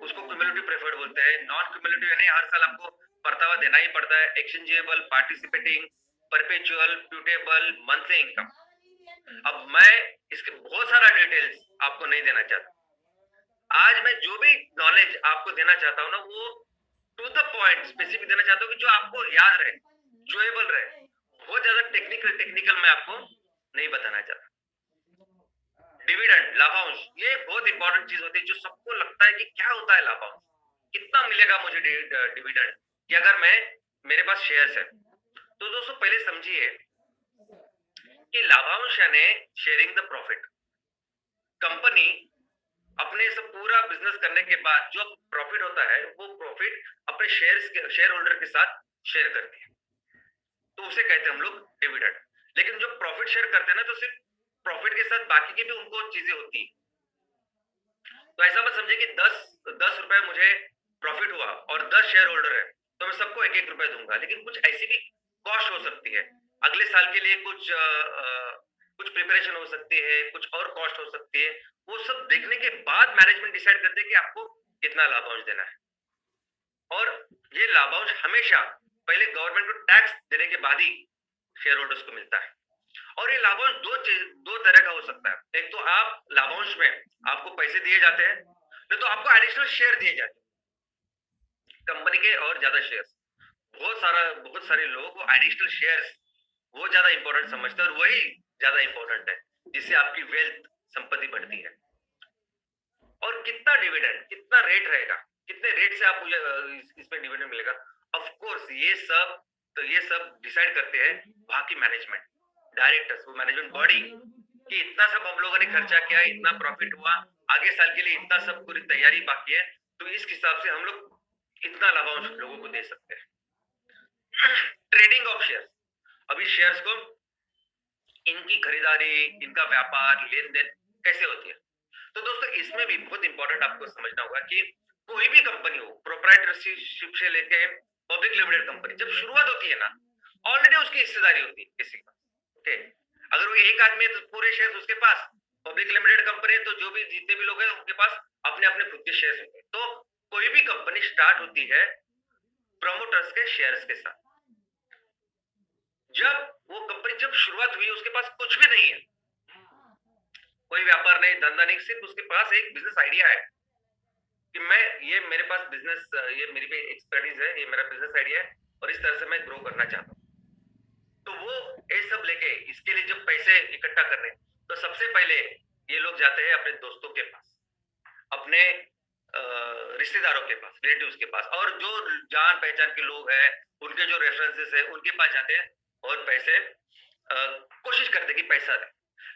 उसको क्यूमुलेटिव प्रेफर्ड बोलते हैं। नॉन क्यूमुलेटिव यानी हर साल आपको परतावा देना ही पड़ता है। Exchangeable, participating, perpetual, putable, monthly income. अब मैं इसके बहुत सारा डिटेल्स आपको नहीं देना चाहता। आज मैं जो भी नॉलेज आपको देना चाहता हूँ ना, वो टू द पॉइंट स्पेसिफिक देना चाहता हूँ कि जो आपको याद रहे। जोएबल रहे। बहुत ज्यादा टेक्निकल मैं आपको नहीं बताना चाहता। डिविडेंड, लाभांश, ये बहुत इंपॉर्टेंट चीज होती है जो सबको लगता है कि क्या होता है लाभांश, कितना मिलेगा मुझे डिविडेंड, कि अगर मेरे पास शेयर्स है। तो दोस्तों पहले समझिए कि लाभांश यानी शेयरिंग द प्रॉफिट। कंपनी अपने सब पूरा बिजनेस करने के बाद जो प्रॉफिट होता है वो प्रॉफिट अपने शेयर होल्डर के साथ शेयर करती है, तो उसे कहते हैं हम लोग डिविडेंड। लेकिन जो प्रॉफिट शेयर करते हैं ना, तो सिर्फ प्रॉफिट के साथ बाकी की भी उनको चीजें होती है। तो ऐसा मत समझे कि 10 रुपए मुझे प्रॉफिट हुआ और 10 शेयर होल्डर है तो मैं सबको 1-1 रुपए दूंगा, लेकिन कुछ ऐसी भी कॉस्ट हो सकती है। अगले साल के लिए कुछ प्रिपरेशन हो सकती है, कुछ और कॉस्ट हो सकती है। वो सब देखने के बाद मैनेजमेंट डिसाइड करते हैं कि आपको कितना लाभांश देना है। और ये लाभांश हमेशा पहले गवर्नमेंट को टैक्स देने के बाद ही शेयर होल्डर्स को मिलता है। और ये लाभांश दो तरह का हो सकता है। एक तो आप लाभांश में आपको पैसे दिए जाते हैं, नहीं तो आपको एडिशनल शेयर दिए जाते हैं कंपनी के और ज्यादा शेयर्स। बहुत सारे लोगों को एडिशनल शेयर्स वो ज्यादा इंपॉर्टेंट समझते हैं और वही ज्यादा इंपॉर्टेंट है जिससे आपकी वेल्थ संपत्ति बढ़ती है। और कितना डिविडेंड, कितना रेट रहेगा, कितने रेट से आपको इसमें डिविडेंड मिलेगा, ऑफ कोर्स ये सब डिसाइड करते हैं वहां की मैनेजमेंट, डायरेक्टर्स, वो मैनेजमेंट बॉडी, कि इतना सब हम लोगों ने खर्चा किया, इतना प्रॉफिट हुआ, आगे साल के लिए इतना सब पूरी तैयारी बाकी है, तो इस हिसाब से हम लोग इतना लाभांश लोगों को दे सकते हैं। ट्रेडिंग ऑफ शेयर्स, अभी शेयर्स को इनकी खरीदारी, इनका व्यापार, लेन देन कैसे होती है। तो दोस्तों इसमें भी बहुत इंपॉर्टेंट आपको समझना होगा कि कोई भी कंपनी हो, प्रोप्राइटरशिप से लेके पब्लिक लिमिटेड कंपनी, जब शुरुआत होती है ना, ऑलरेडी उसकी हिस्सेदारी होती है किसी का। ओके, अगर वो एक आदमी है तो पूरे शेयर उसके पास, पब्लिक लिमिटेड कंपनी है तो जो भी जितने भी लोग हैं उनके पास अपने अपने खुद के शेयर होते हैं। तो कोई भी कंपनी स्टार्ट होती है प्रमोटर्स के शेयर्स के साथ। जब वो कंपनी जब शुरुआत हुई उसके पास कुछ भी नहीं है, कोई व्यापार नहीं, धंधा नहीं, सिर्फ उसके पास एक बिजनेस आइडिया है कि ये मेरे पास बिजनेस, ये मेरी भी एक्सपर्टीज है, ये मेरा बिजनेस आइडिया है और इस तरह से मैं ग्रो करना चाहता हूँ। तो वो ये सब लेके इसके लिए जब पैसे इकट्ठा करने, तो सबसे पहले ये लोग जाते हैं अपने दोस्तों के पास, अपने रिश्तेदारों के पास, रिलेटिव्स के पास, और जो जान पहचान के लोग हैं उनके जो रेफरेंसेस है उनके पास जाते हैं और पैसे कोशिश करते कि पैसा दे।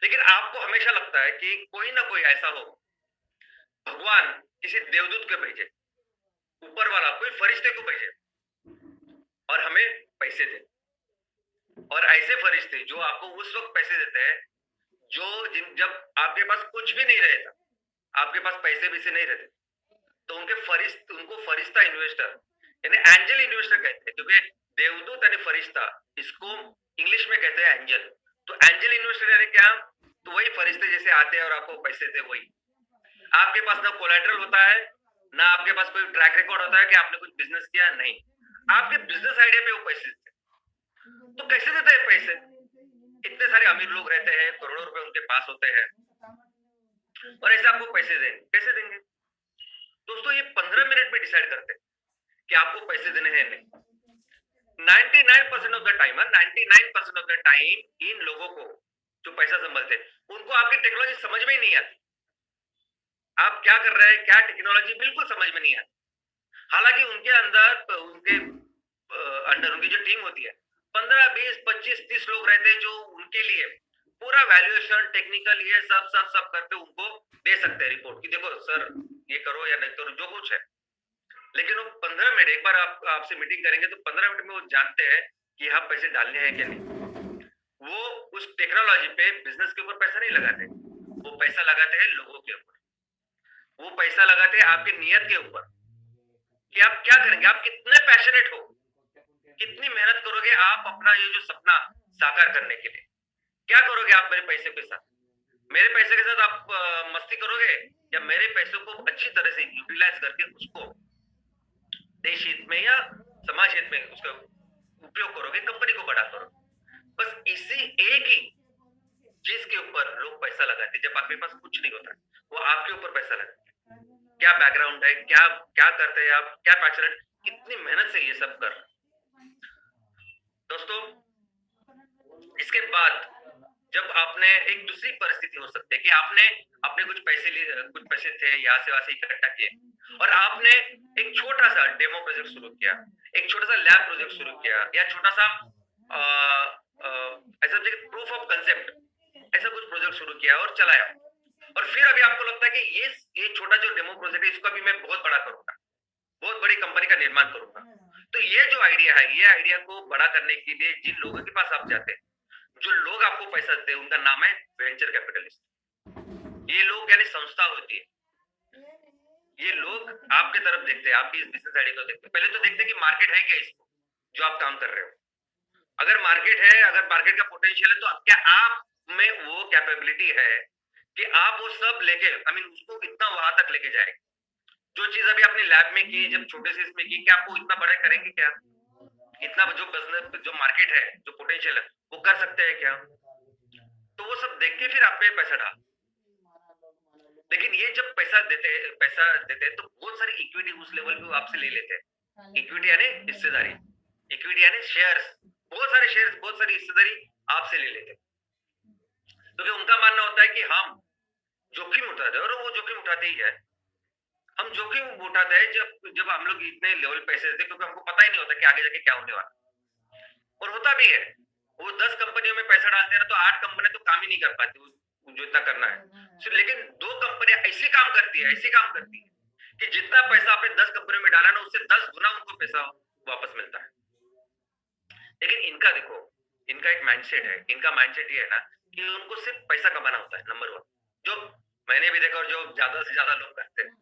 लेकिन आपको हमेशा लगता है कि कोई ना कोई ऐसा हो, भगवान किसी देवदूत को भेजे, ऊपर वाला कोई फरिश्ते को भेजे और हमें पैसे दे। और ऐसे फरिश्ते जो आपको उस वक्त पैसे देते हैं जब आपके पास कुछ भी नहीं रहता, आपके पास पैसे भी से नहीं रहते, तो उनको फरिश्ता इन्वेस्टर यानी एंजल इन्वेस्टर कहते हैं, क्योंकि देवदूत यानी फरिश्ता, इसको इंग्लिश में कहते हैं एंजल। तो एंजल इन्वेस्टर यानी क्या, तो वही फरिश्ते जैसे आते हैं और आपको पैसे देते, वही। आपके पास ना कोलैटरल होता है, ना आपके पास कोई ट्रैक रिकॉर्ड होता है कि आपने कुछ बिजनेस किया, नहीं, आपके बिजनेस आइडिया पे वो पैसे देते। तो कैसे देते हैं पैसे? इतने सारे अमीर लोग रहते हैं, करोड़ों रुपए उनके पास होते हैं, और ऐसे आपको पैसे देंगे, कैसे देंगे दोस्तों? ये 15 मिनट में डिसाइड करते हैं कि आपको पैसे देने हैं नहीं। 99% of the time, 99% of the time in लोगों को जो पैसा संभालते हैं उनको आपकी टेक्नोलॉजी समझ में ही नहीं आती। आप क्या कर रहे हैं, क्या टेक्नोलॉजी, बिल्कुल समझ में नहीं आती। हालांकि उनके अंदर उनकी जो टीम होती है 15, 20, 25, 30 लोग रहते हैं जो उनके लिए पूरा वैल्यूएशन, टेक्निकल, ये सब करके उनको दे सकते हैं रिपोर्ट कि देखो सर ये करो या नहीं करो, जो कुछ है। लेकिन वो 15 मिनट, एक बार आपसे मीटिंग करेंगे तो 15 मिनट में वो जानते हैं कि यहाँ पैसे डालने हैं कि नहीं। वो उस टेक्नोलॉजी पे, बिजनेस के ऊपर पैसा नहीं लगाते, वो पैसा लगाते हैं लोगों के ऊपर, वो पैसा लगाते हैं आपके नियत के ऊपर कि आप क्या करेंगे, आप कितने पैशनेट हो, कितनी मेहनत करोगे आप अपना ये जो सपना साकार करने के लिए। क्या करोगे आप मेरे पैसे के साथ? मेरे पैसे के साथ आप मस्ती करोगे या मेरे पैसों को अच्छी तरह से यूटिलाइज करके उसको देश हित में या समाज हित में उसका उपयोग करोगे, कंपनी को बड़ा करोगे। बस इसी एक ही चीज के ऊपर लोग पैसा लगाते हैं। जब आपके पास कुछ नहीं होता वो आपके ऊपर पैसा लगाते हैं। क्या बैकग्राउंड है, क्या करते हैं आप, क्या पैशनेट, कितनी मेहनत से ये सब कर। दोस्तों, इसके बाद जब आपने एक दूसरी परिस्थिति हो सकती है कि आपने अपने कुछ पैसे लिए, कुछ पैसे थे यहाँ से वहां से इकट्ठा किए और आपने एक छोटा सा डेमो प्रोजेक्ट शुरू किया, एक छोटा सा लैब प्रोजेक्ट शुरू किया या छोटा सा ऐसा प्रूफ ऑफ कंसेप्ट ऐसा कुछ प्रोजेक्ट शुरू किया और चलाया, और फिर अभी आपको लगता है कि ये छोटा जो डेमो प्रोजेक्ट है इसको अभी मैं बहुत बड़ा करूंगा, बहुत बड़ी कंपनी का निर्माण करूंगा। तो ये जो आइडिया है, ये आइडिया को बड़ा करने के लिए जिन लोगों के पास आप जाते हैं, जो लोग आपको पैसा देते हैं, उनका नाम है वेंचर कैपिटलिस्ट। ये लोग यानी संस्था होती है, ये लोग आपके तरफ देखते हैं, आपकी इस बिजनेस आइडिया को देखते हैं। पहले तो देखते हैं कि मार्केट है क्या इसको जो आप काम कर रहे हो। अगर मार्केट है, अगर मार्केट का पोटेंशियल है, तो क्या आप में वो कैपेबिलिटी है कि आप वो सब लेके उसको इतना वहां तक लेके जाएंगे। जो चीज अभी आपने लैब में की, जब छोटे से इसमें की, क्या आपको इतना बड़ा करेंगे क्या? इतना जो बिजनेस, जो मार्केट है, जो पोटेंशियल है, वो कर सकते हैं क्या? तो वो सब देख के फिर आप पे पैसा डाल। लेकिन ये जब पैसा देते हैं तो बहुत सारी इक्विटी उस लेवल पे आपसे ले लेते हैं। इक्विटी यानी हिस्सेदारी, इक्विटी यानी शेयर्स, बहुत सारे शेयर्स, बहुत सारी हिस्सेदारी आपसे ले लेते हैं, क्योंकि उनका मानना होता है कि हम जोखिम उठाते हैं, और वो जोखिम उठाते ही है। हम जोखिम उठाते हैं जब हम लोग इतने लेवल पैसे देते, क्योंकि हमको पता ही नहीं होता कि आगे जाके क्या होने वाला, और होता भी है। वो 10 कंपनियों में पैसा डालते हैं ना, तो 8 कंपनियां तो काम ही नहीं कर पाती जो इतना करना है। लेकिन 2 कंपनियां ऐसी काम करती है कि जितना पैसा आपने 10 कंपनियों में डाला ना, उससे 10 गुना उनको पैसा वापस मिलता है। लेकिन इनका देखो, इनका एक माइंडसेट है। इनका माइंडसेट ये है ना कि उनको सिर्फ पैसा कमाना होता है, नंबर 1। जो मैंने भी देखा और जो ज्यादा से ज्यादा लोग करते हैं,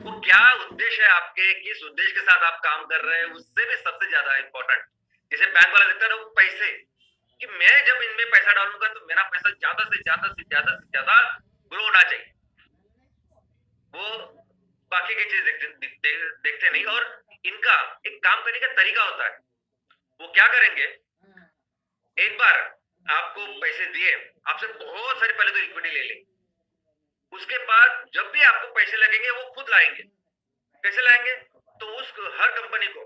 वो क्या उद्देश्य है आपके, किस उद्देश्य के साथ आप काम कर रहे हैं, उससे भी सबसे ज्यादा इंपॉर्टेंट, जैसे बैंक वाला देखता है ना, वो पैसे, कि मैं जब इनमें पैसा डालूंगा तो मेरा पैसा ज्यादा से ज्यादा ग्रो होना चाहिए। वो बाकी की चीज देखते नहीं। और इनका एक काम करने का तरीका होता है। वो क्या करेंगे, एक बार आपको पैसे दिए, आपसे बहुत सारी पहले तो इक्विटी ले लेंगे, उसके बाद जब भी आपको पैसे लगेंगे वो खुद लाएंगे। कैसे लाएंगे? तो उस हर कंपनी को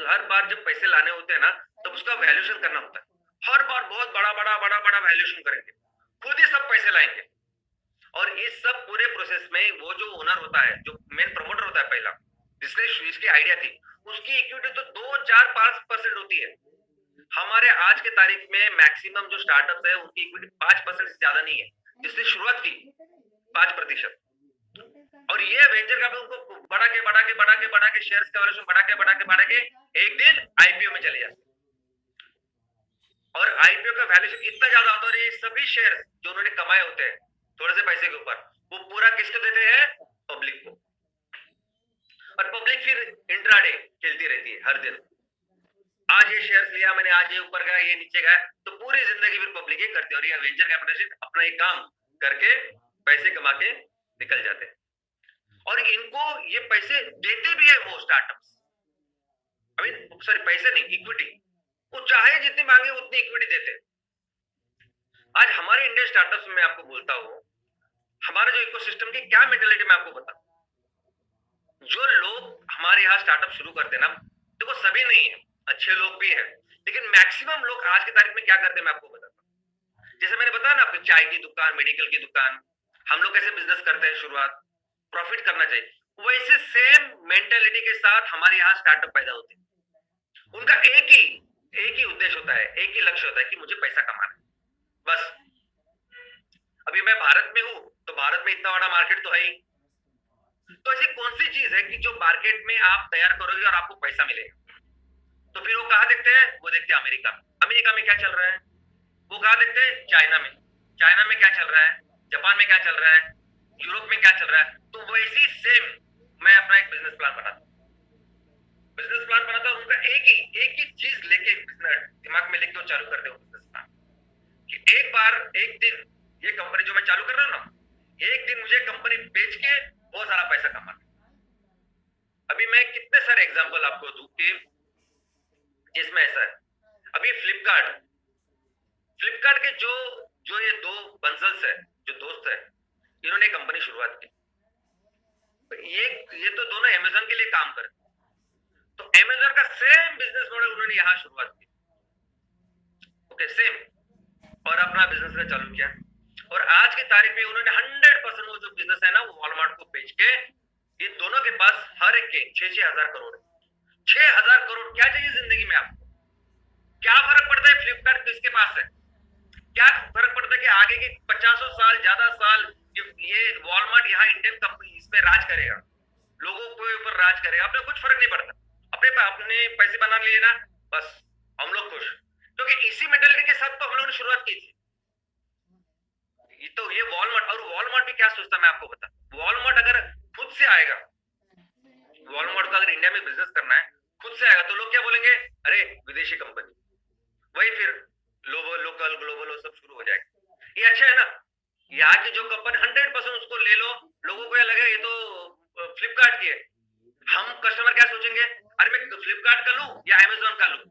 हर बार जब पैसे लाने होते हैं ना, तब उसका वैल्यूएशन करना होता है। हर बार बहुत बड़ा वैल्यूएशन करेंगे, खुद ही सब पैसे लाएंगे। और इस सब पूरे प्रोसेस में वो जो ओनर होता है, जो मेन प्रमोटर होता है पहला, जिसकी आइडिया थी, उसकी इक्विटी तो 2, 4, 5% होती है। हमारे आज के तारीख में मैक्सिमम जो स्टार्टअप है उनकी इक्विटी 5% से ज्यादा नहीं है, जिसने शुरुआत की 5%। और ये वेंचर का उनको बढ़ा के शेयर्स का वैल्यूएशन बढ़ा के एक दिन आईपीओ में चले जाते। और आईपीओ का वैल्यूएशन इतना ज्यादा होता है, और ये सभी शेयर्स जो उन्होंने कमाए होते हैं थोड़े से पैसे के ऊपर, वो पूरा किसको देते हैं? पब्लिक को। और पब्लिक फिर इंट्राडे खेलती रहती है हर दिन। आज ये शेयर्स लिया मैंने, आज ये ऊपर गया, ये नीचे गया, तो पूरी जिंदगी फिर पब्लिक ही करती है। और ये वेंचर कैपिटलिस्ट अपना एक काम करके पैसे कमा के निकल जाते हैं। और इनको ये पैसे देते भी है वो स्टार्टअप्स, सॉरी पैसे नहीं, इक्विटी। वो चाहे जितनी मांगे उतनी इक्विटी देते हैं। आज हमारे इंडियन स्टार्टअप्स में आपको बोलता हूं, हमारे जो इकोसिस्टम की क्या मेंटालिटी मैं आपको बता, जो लोग हमारे यहाँ स्टार्टअप शुरू करते हैं ना, देखो सभी नहीं है, अच्छे लोग भी है, लेकिन मैक्सिमम लोग आज की तारीख में क्या करते हैं मैं आपको बताता हूँ। जैसे मैंने बताया ना आपको, चाय की दुकान, मेडिकल की दुकान, हम लोग कैसे बिजनेस करते हैं, शुरुआत प्रॉफिट करना चाहिए, वैसे सेम मेंटालिटी के साथ हमारे यहाँ स्टार्टअप पैदा होते हैं। उनका एक ही उद्देश्य होता है, एक ही लक्ष्य होता है कि मुझे पैसा कमाना है, बस। अभी मैं भारत में हूं, तो भारत में इतना बड़ा मार्केट तो है ही, तो ऐसी कौन सी चीज है कि जो मार्केट में आप तैयार करोगे और आपको पैसा मिलेगा? तो फिर वो कहां देखते हैं? वो देखते हैं अमेरिका में। अमेरिका में क्या चल रहा है? वो कहां देखते हैं? चाइना में। चाइना में क्या चल रहा है? जापान में क्या चल रहा है? यूरोप में क्या चल रहा है? तो वैसी सेम मैं अपना एक बिजनेस प्लान बनाता हूं, उनका एक ही चीज लेके दिमाग में लेके वो चालू करते हो बिजनेस प्लान, कि एक दिन ये कंपनी जो मैं चालू कर रहा हूं ना, एक दिन मुझे कंपनी बेच के बहुत सारा पैसा कमाना। अभी मैं कितने सारे एग्जांपल आपको दूं कि जिसमें ऐसा है। अभी फ्लिपकार्ट के जो ये 2 बंसल्स है, जो दोस्त है, इन्होंने कंपनी शुरुआत की। ये तो दोनों अमेज़न के लिए काम करते, तो अमेज़न का सेम बिजनेस मॉडल उन्होंने यहां शुरुआत की। ओके सेम, और अपना बिजनेस का चालू किया। और आज की तारीख में उन्होंने 100% वो जो बिजनेस है ना वो वॉलमार्ट को बेच के, ये दोनों के पास हर एक के 6,000 करोड़ है। 6,000 करोड़ क्या चाहिए जिंदगी में आपको? क्या फर्क पड़ता है फ्लिपकार्ट किसके पास है? क्या फर्क पड़ता है कि आगे के 50 साल ज्यादा साल ये वॉलमार्ट यहाँ इंडियन कंपनी इस पे राज करेगा, लोगों के ऊपर राज करेगा, अपने कुछ फर्क नहीं पड़ता। अपने पैसे बना लिए ना, बस हम लोग खुश, क्योंकि इसी मेंटालिटी के साथ तो हम लोगों ने शुरुआत की थी। ये वॉलमार्ट, और वॉलमार्ट भी क्या सोचता मैं आपको बता, वॉलमार्ट अगर खुद से आएगा, वॉलमार्ट का अगर इंडिया में बिजनेस करना है खुद से आएगा तो लोग क्या बोलेंगे, अरे विदेशी कंपनी, वही फिर लोकल ग्लोबल वो सब शुरू हो जाएगा। ये अच्छा है ना, यहाँ की जो कंपनी 100% उसको ले लो, लोगों को क्या लगेगा ये तो फ्लिपकार्ट की है। हम कस्टमर क्या सोचेंगे, अरे मैं फ्लिपकार्ट का लूं या अमेजोन का लूं?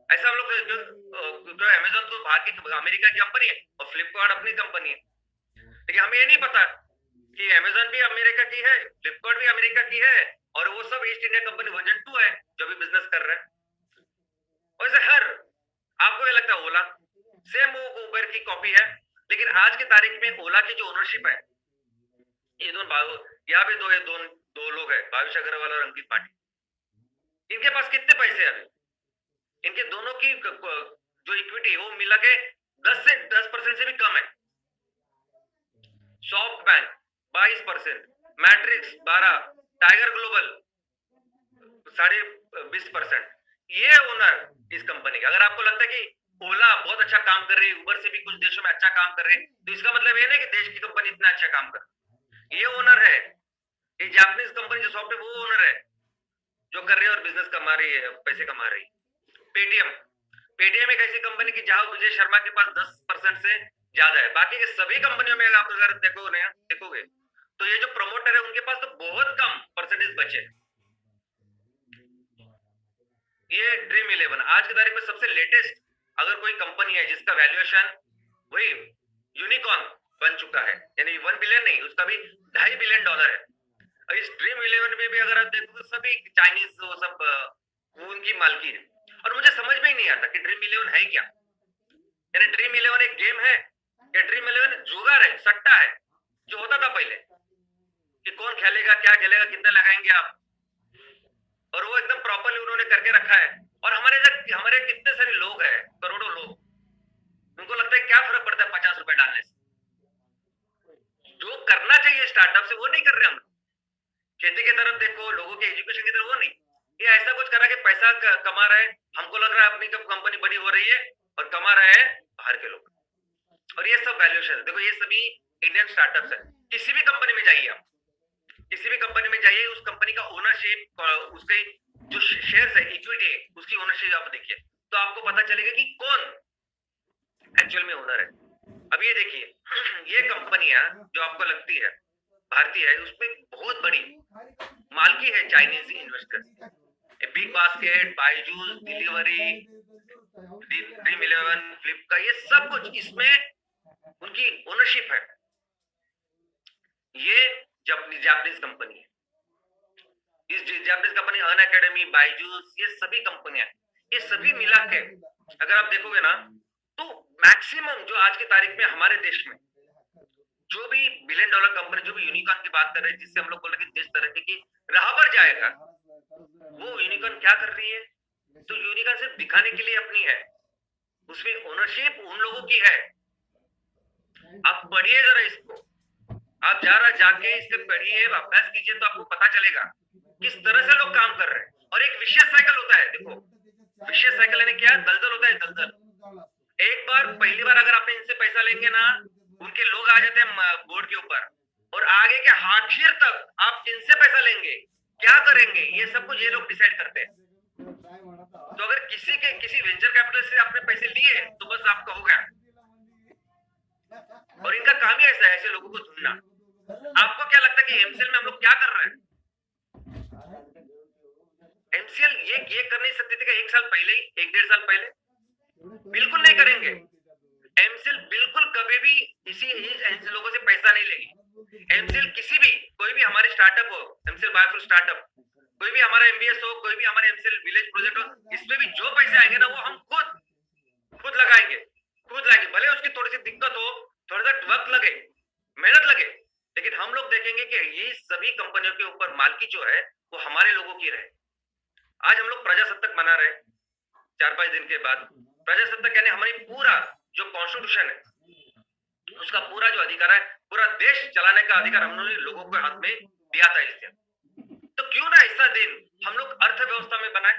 ऐसा हम लोग, जो अमेजोन तो बाहर की अमेरिका की कंपनी है और फ्लिपकार्ट अपनी कंपनी है, लेकिन हमें ये नहीं पता कि अमेजोन भी अमेरिका की है, फ्लिपकार्ट भी अमेरिका की है, और वो सब ईस्ट इंडिया कंपनी वर्जन 2 है जो भी बिजनेस कर रहे हैं। वैसे हर, आपको ये लगता है ओला सेम वो उबर की कॉपी है, लेकिन आज की तारीख में ओला की जो ओनरशिप है, ये यहाँ पे दो लोग है, भाविश अग्रवाल और अंकित पाटिल। इनके पास कितने पैसे हैं अभी? इनके दोनों की जो इक्विटी वो मिला के 10% से भी कम है। Soft bank 22%, matrix 12%, tiger global 20.5%। ये ओनर इस कंपनी का। अगर आपको लगता है कि ओला बहुत अच्छा काम कर रही है, उबर से भी कुछ देशों में अच्छा काम कर रहे हैं, तो इसका मतलब ये नहीं कि देश की कंपनी इतना अच्छा काम कर, ये ओनर है, ये जापानीज कंपनी जो सॉफ्टवेयर वो ओनर है जो कर रही है और बिजनेस कमा रही है, पैसे कमा रही है। पेटीएम एक ऐसी कंपनी की जहां विजय शर्मा के पास 10% से ज्यादा है। बाकी के सभी कंपनियों में आप अगर देखोगे तो ये जो प्रमोटर है उनके पास तो बहुत कम परसेंटेज बचे। ये ड्रीम 11 आज की तारीख में सबसे लेटेस्ट अगर कोई कंपनी है जिसका वैल्यूएशन वही यूनिकॉर्न बन चुका है, यानी 1 बिलियन नहीं, उसका भी $2.5 बिलियन है। और इस ड्रीम 11 में भी अगर आप देखो तो सभी चाइनीज वो सब वो उनकी मालकी है। और मुझे समझ में ही नहीं आता कि ड्रीम 11 है क्या, यानी ड्रीम 11 एक गेम है या ड्रीम 11 जुगाड़ है, सट्टा है, जो होता था पहले कि कौन खेलेगा, क्या खेलेगा, कितना लगाएंगे आप, और वो एकदम प्रॉपरली उन्होंने करके रखा है। और हमारे कितने सारे लोग हैं, करोड़ों लोग, उनको लगता है क्या फर्क पड़ता है 50 रुपए डालने से। जो करना चाहिए स्टार्टअप से वो नहीं कर रहे हम। खेती की तरफ देखो, लोगों के एजुकेशन की तरफ, वो नहीं, ये ऐसा कुछ करा कि पैसा कमा रहे हैं, हमको लग रहा है अपनी कंपनी बड़ी हो रही है, और कमा रहे हैं बाहर के लोग। और ये सब वैल्यूएशन देखो, ये सभी इंडियन स्टार्टअप्स है। किसी भी कंपनी में जाइए आप, किसी भी कंपनी में जाइए, उस कंपनी का ओनरशिप, उसके जो शेयर्स है, इक्विटी है, उसकी ओनरशिप आप देखिए तो आपको पता चलेगा कि कौन एक्चुअल में ओनर है। अब ये देखिए, ये कंपनियां जो आपको लगती है भारतीय है, उसमें बहुत बड़ी मालकी है Chinese investors, big basket, Byju's, delivery, dream 11, Flipkart, ये सब कुछ इसमें उनकी ओनरशिप है। ये जापानीज कंपनी है। इस जापानीज कंपनी अन अकेडमी, बायजूस, ये सभी कंपनियां, ये सभी मिला के अगर आप देखोगे ना तो मैक्सिमम जो आज की तारीख में हमारे देश में जो भी $1 बिलियन कंपनी, जो भी यूनिकॉर्न की बात कर रहे हैं, जिससे हम लोग बोल रहे हैं कि जिस तरह की राह पर जाएगा, वो यूनिकॉर्न क्या कर रही है, तो यूनिकॉर्न सिर्फ दिखाने के लिए अपनी है, उसमें ओनरशिप उन लोगों की है। आप पढ़िए जरा इसको, आप जरा जाके इसके पढ़िए, अभ्यास कीजिए तो आपको पता चलेगा किस तरह से लोग काम कर रहे हैं। और एक विशेष साइकिल होता है, देखो विशेष साइकिल यानी क्या, दलदल होता है, दलदल। एक बार पहली बार अगर आपने इनसे पैसा लेंगे ना, उनके लोग आ जाते हैं बोर्ड के ऊपर, और आगे के आखिर तक आप जिनसे पैसा लेंगे, क्या करेंगे, ये सब कुछ ये लोग डिसाइड करते हैं। तो अगर किसी वेंचर कैपिटल से आपने पैसे लिए तो बस आपका हो गया। और इनका काम ही ऐसा है, ऐसे लोगों को ढूंढना। आपको क्या लगता है कि एमसीएल में हम लोग क्या कर रहे हैं? एमसीएल ये कर नहीं सकते थे कि 1 साल पहले ही, 1-1.5 साल पहले? बिल्कुल नहीं करेंगे। एमसीएल बिल्कुल कभी भी ऐसे लोगों से पैसा नहीं लेगी। एमसीएल किसी भी, कोई भी हमारी स्टार्टअप हो, एमसीएल बायोफ्यूल स्टार्टअप, कोई भी हमारा एमबीएस हो, कोई भी हमारा एमसीएल विलेज प्रोजेक्ट हो, इसमें भी जो पैसे आएंगे ना वो हम खुद खुद लगाएंगे, खुद लाएंगे, भले उसकी थोड़ी सी दिक्कत हो, थोड़ा सा वक्त लगे, मेहनत लगे, लेकिन हम लोग देखेंगे कि ये सभी कंपनियों के ऊपर मालकी जो है वो हमारे लोगों की रहे। आज हम लोग प्रजासत्ताक मना रहे हैं 4-5 दिन के बाद। प्रजासत्ताक यानी हमारी पूरा जो कॉन्स्टिट्यूशन है उसका पूरा जो अधिकार है, पूरा देश चलाने का अधिकार हम लोगों ने लोगों के हाथ में दिया था इस दिन। तो क्यों ना ऐसा दिन हम लोग अर्थव्यवस्था में बनाए,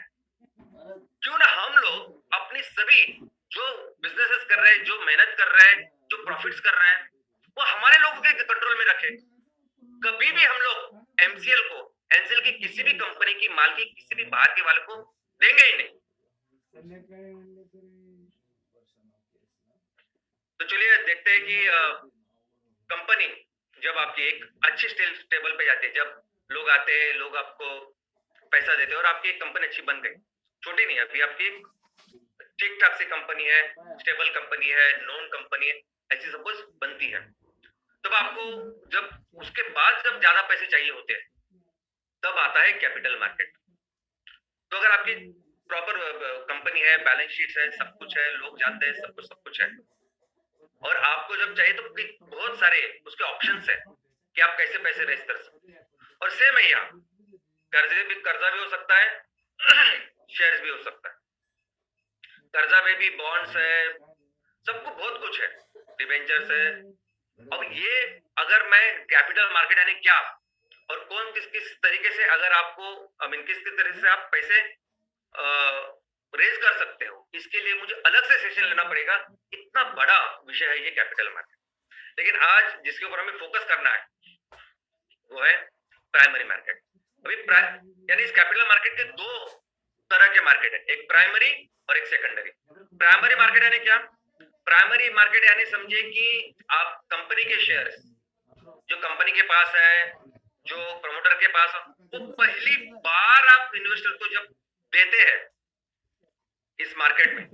क्यों ना हम लोग अपनी सभी जो बिजनेसेस कर रहे हैं, जो मेहनत कर रहे हैं, जो प्रॉफिट्स कर रहे हैं, वो हमारे लोगों के कंट्रोल में रखे। कभी भी हम लोग एमसीएल को, एनसीएल की किसी भी कंपनी की मालकी किसी भी बाहर के वाले को देंगे ही नहीं। तो चलिए देखते हैं कि कंपनी जब आपकी एक अच्छी स्टेबल पे जाती है, जब लोग आते हैं, लोग आपको पैसा देते हैं और आपकी एक कंपनी अच्छी बन गई, छोटी नहीं, अभी आपकी एक ठीक ठाक सी कंपनी है, स्टेबल कंपनी है, नॉन कंपनी है, ऐसी सपोज बनती है, तब आपको जब उसके बाद जब ज्यादा पैसे चाहिए होते हैं तब आता है कैपिटल मार्केट। तो अगर आपकी प्रॉपर कंपनी है, बैलेंस शीट है, सब कुछ है, लोग जानते हैं, सब कुछ है, और आपको जब चाहिए तो बहुत सारे उसके ऑप्शंस है कि आप कैसे पैसे रेज कर सकते हैं। और सेम है यहाँ, कर्जा भी हो सकता है शेयर्स भी हो सकता है। कर्जा में भी बॉन्ड्स है, सबको बहुत कुछ है, डिबेंचर्स है। अब ये अगर मैं कैपिटल मार्केट यानी क्या और कौन किस किस तरीके से, अगर आपको किस किस तरीके से आप पैसे रेज कर सकते हो, इसके लिए मुझे अलग से सेशन लेना पड़ेगा, इतना बड़ा विषय है ये कैपिटल मार्केट। लेकिन आज जिसके ऊपर हमें फोकस करना है वो है प्राइमरी मार्केट। अभी यानी इस कैपिटल मार्केट के दो तरह के मार्केट है, एक प्राइमरी और एक सेकेंडरी। प्राइमरी मार्केट यानी क्या? प्राइमरी मार्केट यानी समझिए कि आप कंपनी के शेयर्स जो कंपनी के पास है, जो प्रमोटर के पास है, वो पहली बार आप इन्वेस्टर को जब देते हैं इस मार्केट में,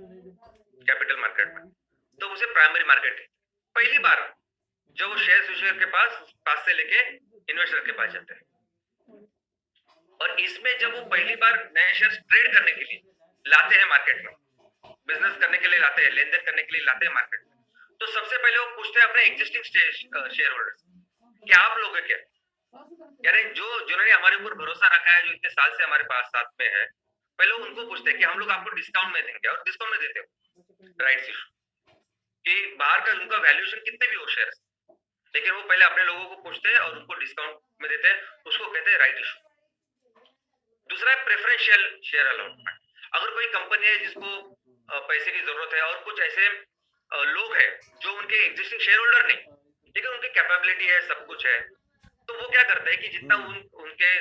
कैपिटल मार्केट में, तो उसे प्राइमरी मार्केट है। पहली बार जब वो शेयर के पास से लेके इन्वेस्टर के पास जाते हैं, और इसमें जब वो पहली बार नए शेयर ट्रेड करने के लिए लाते हैं मार्केट में, बिजनेस करने के लिए लाते हैं, लेन देन करने के लिए लाते हैं मार्केट में, तो सबसे पहले वो पूछते हैं अपने एग्जिस्टिंग शेयर होल्डर्स, क्या आप लोग क्या, यानी जिन्होंने हमारे ऊपर भरोसा रखा है, जो इतने साल से हमारे पास साथ में है, पहले उनको पूछते हैं कि हम लोग आपको डिस्काउंट में देंगे, और डिस्काउंट में देते हो राइट्स इशू कि बाहर का उनका वैल्यूएशन कितने भी हो शेयर, लेकिन वो पहले अपने लोगों को पूछते हैं और उनको डिस्काउंट में देते हैं, उसको कहते हैं राइट इशू। दूसरा है प्रेफरेंशियल शेयर अलॉटमेंट। अगर कोई कंपनी है जिसको पैसे की जरूरत है और कुछ ऐसे लोग हैं जो उनके एग्जिस्टिंग शेयर होल्डर नहीं, लेकिन उनकी कैपेबिलिटी है, सब कुछ है, तो वो क्या करते हैं कि जितना उनके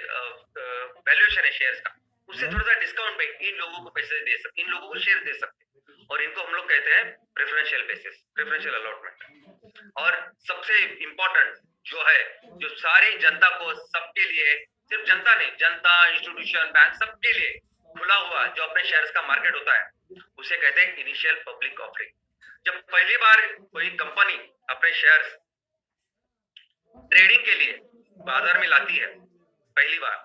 वैल्यूएशन है शेयर्स का, उससे थोड़ा सा डिस्काउंट पे इन लोगों को पैसे दे सकते, इन लोगों को शेयर दे सकते, और इनको हम लोग कहते हैं प्रेफरेंशियल बेसिस, प्रेफरेंशियल अलॉटमेंट। और सबसे इंपॉर्टेंट जो है, जो सारी जनता को, सबके लिए, सिर्फ जनता नहीं, जनता, इंस्टीट्यूशन, बैंक, सबके लिए खुला हुआ जो अपने शेयर्स का मार्केट होता है, उसे कहते हैं इनिशियल पब्लिक ऑफरिंग। जब पहली बार कोई कंपनी अपने शेयर्स ट्रेडिंग के लिए बाजार में लाती है, पहली बार,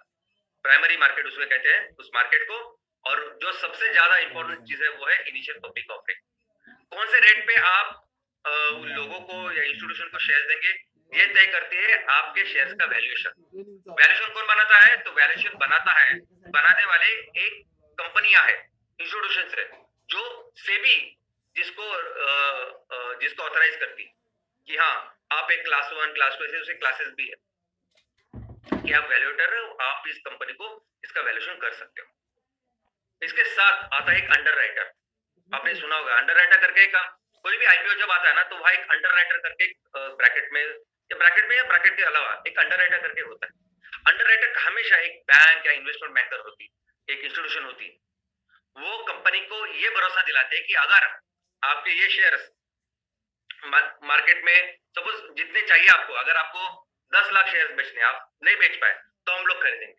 प्राइमरी मार्केट उसको कहते हैं, उस मार्केट को। और जो सबसे ज्यादा इंपॉर्टेंट चीज है वो है इनिशियल पब्लिक ऑफरिंग। कौन से रेट पे आप लोगों को या इंस्टीट्यूशन को शेयर देंगे, ये तय करती है आपके शेयर्स का वैल्यूएशन। वैल्यूएशन कौन बनाता है? तो वैल्यूएशन बनाने वाले एक कंपनियां है, इंस्टीट्यूशन है, जो सेबी जिसको ऑथराइज करती कि हाँ आप एक क्लास 1, क्लास 2, ऐसे क्लासेस भी है कि आप वैल्यूएटर हो, आप इस कंपनी को इसका वैल्यूएशन कर सकते हो। इसके साथ आता है एक अंडरराइटर। आपने सुना होगा अंडरराइटर करके एक, कोई भी आईपीओ जब आता है ना, तो वहां एक अंडरराइटर करके ब्रैकेट में या ब्रैकेट के अलावा एक अंडरराइटर करके होता है। अंडरराइटर हमेशा एक बैंक या इन्वेस्टमेंट बैंकर होती, एक इंस्टीट्यूशन होती, वो कंपनी को ये भरोसा दिलाते हैं कि अगर आपके ये शेयर्स मार्केट में सपोज जितने चाहिए आपको, अगर आपको 10 लाख शेयर्स बेचने, आप नहीं बेच पाए तो हम लोग खरीदेंगे,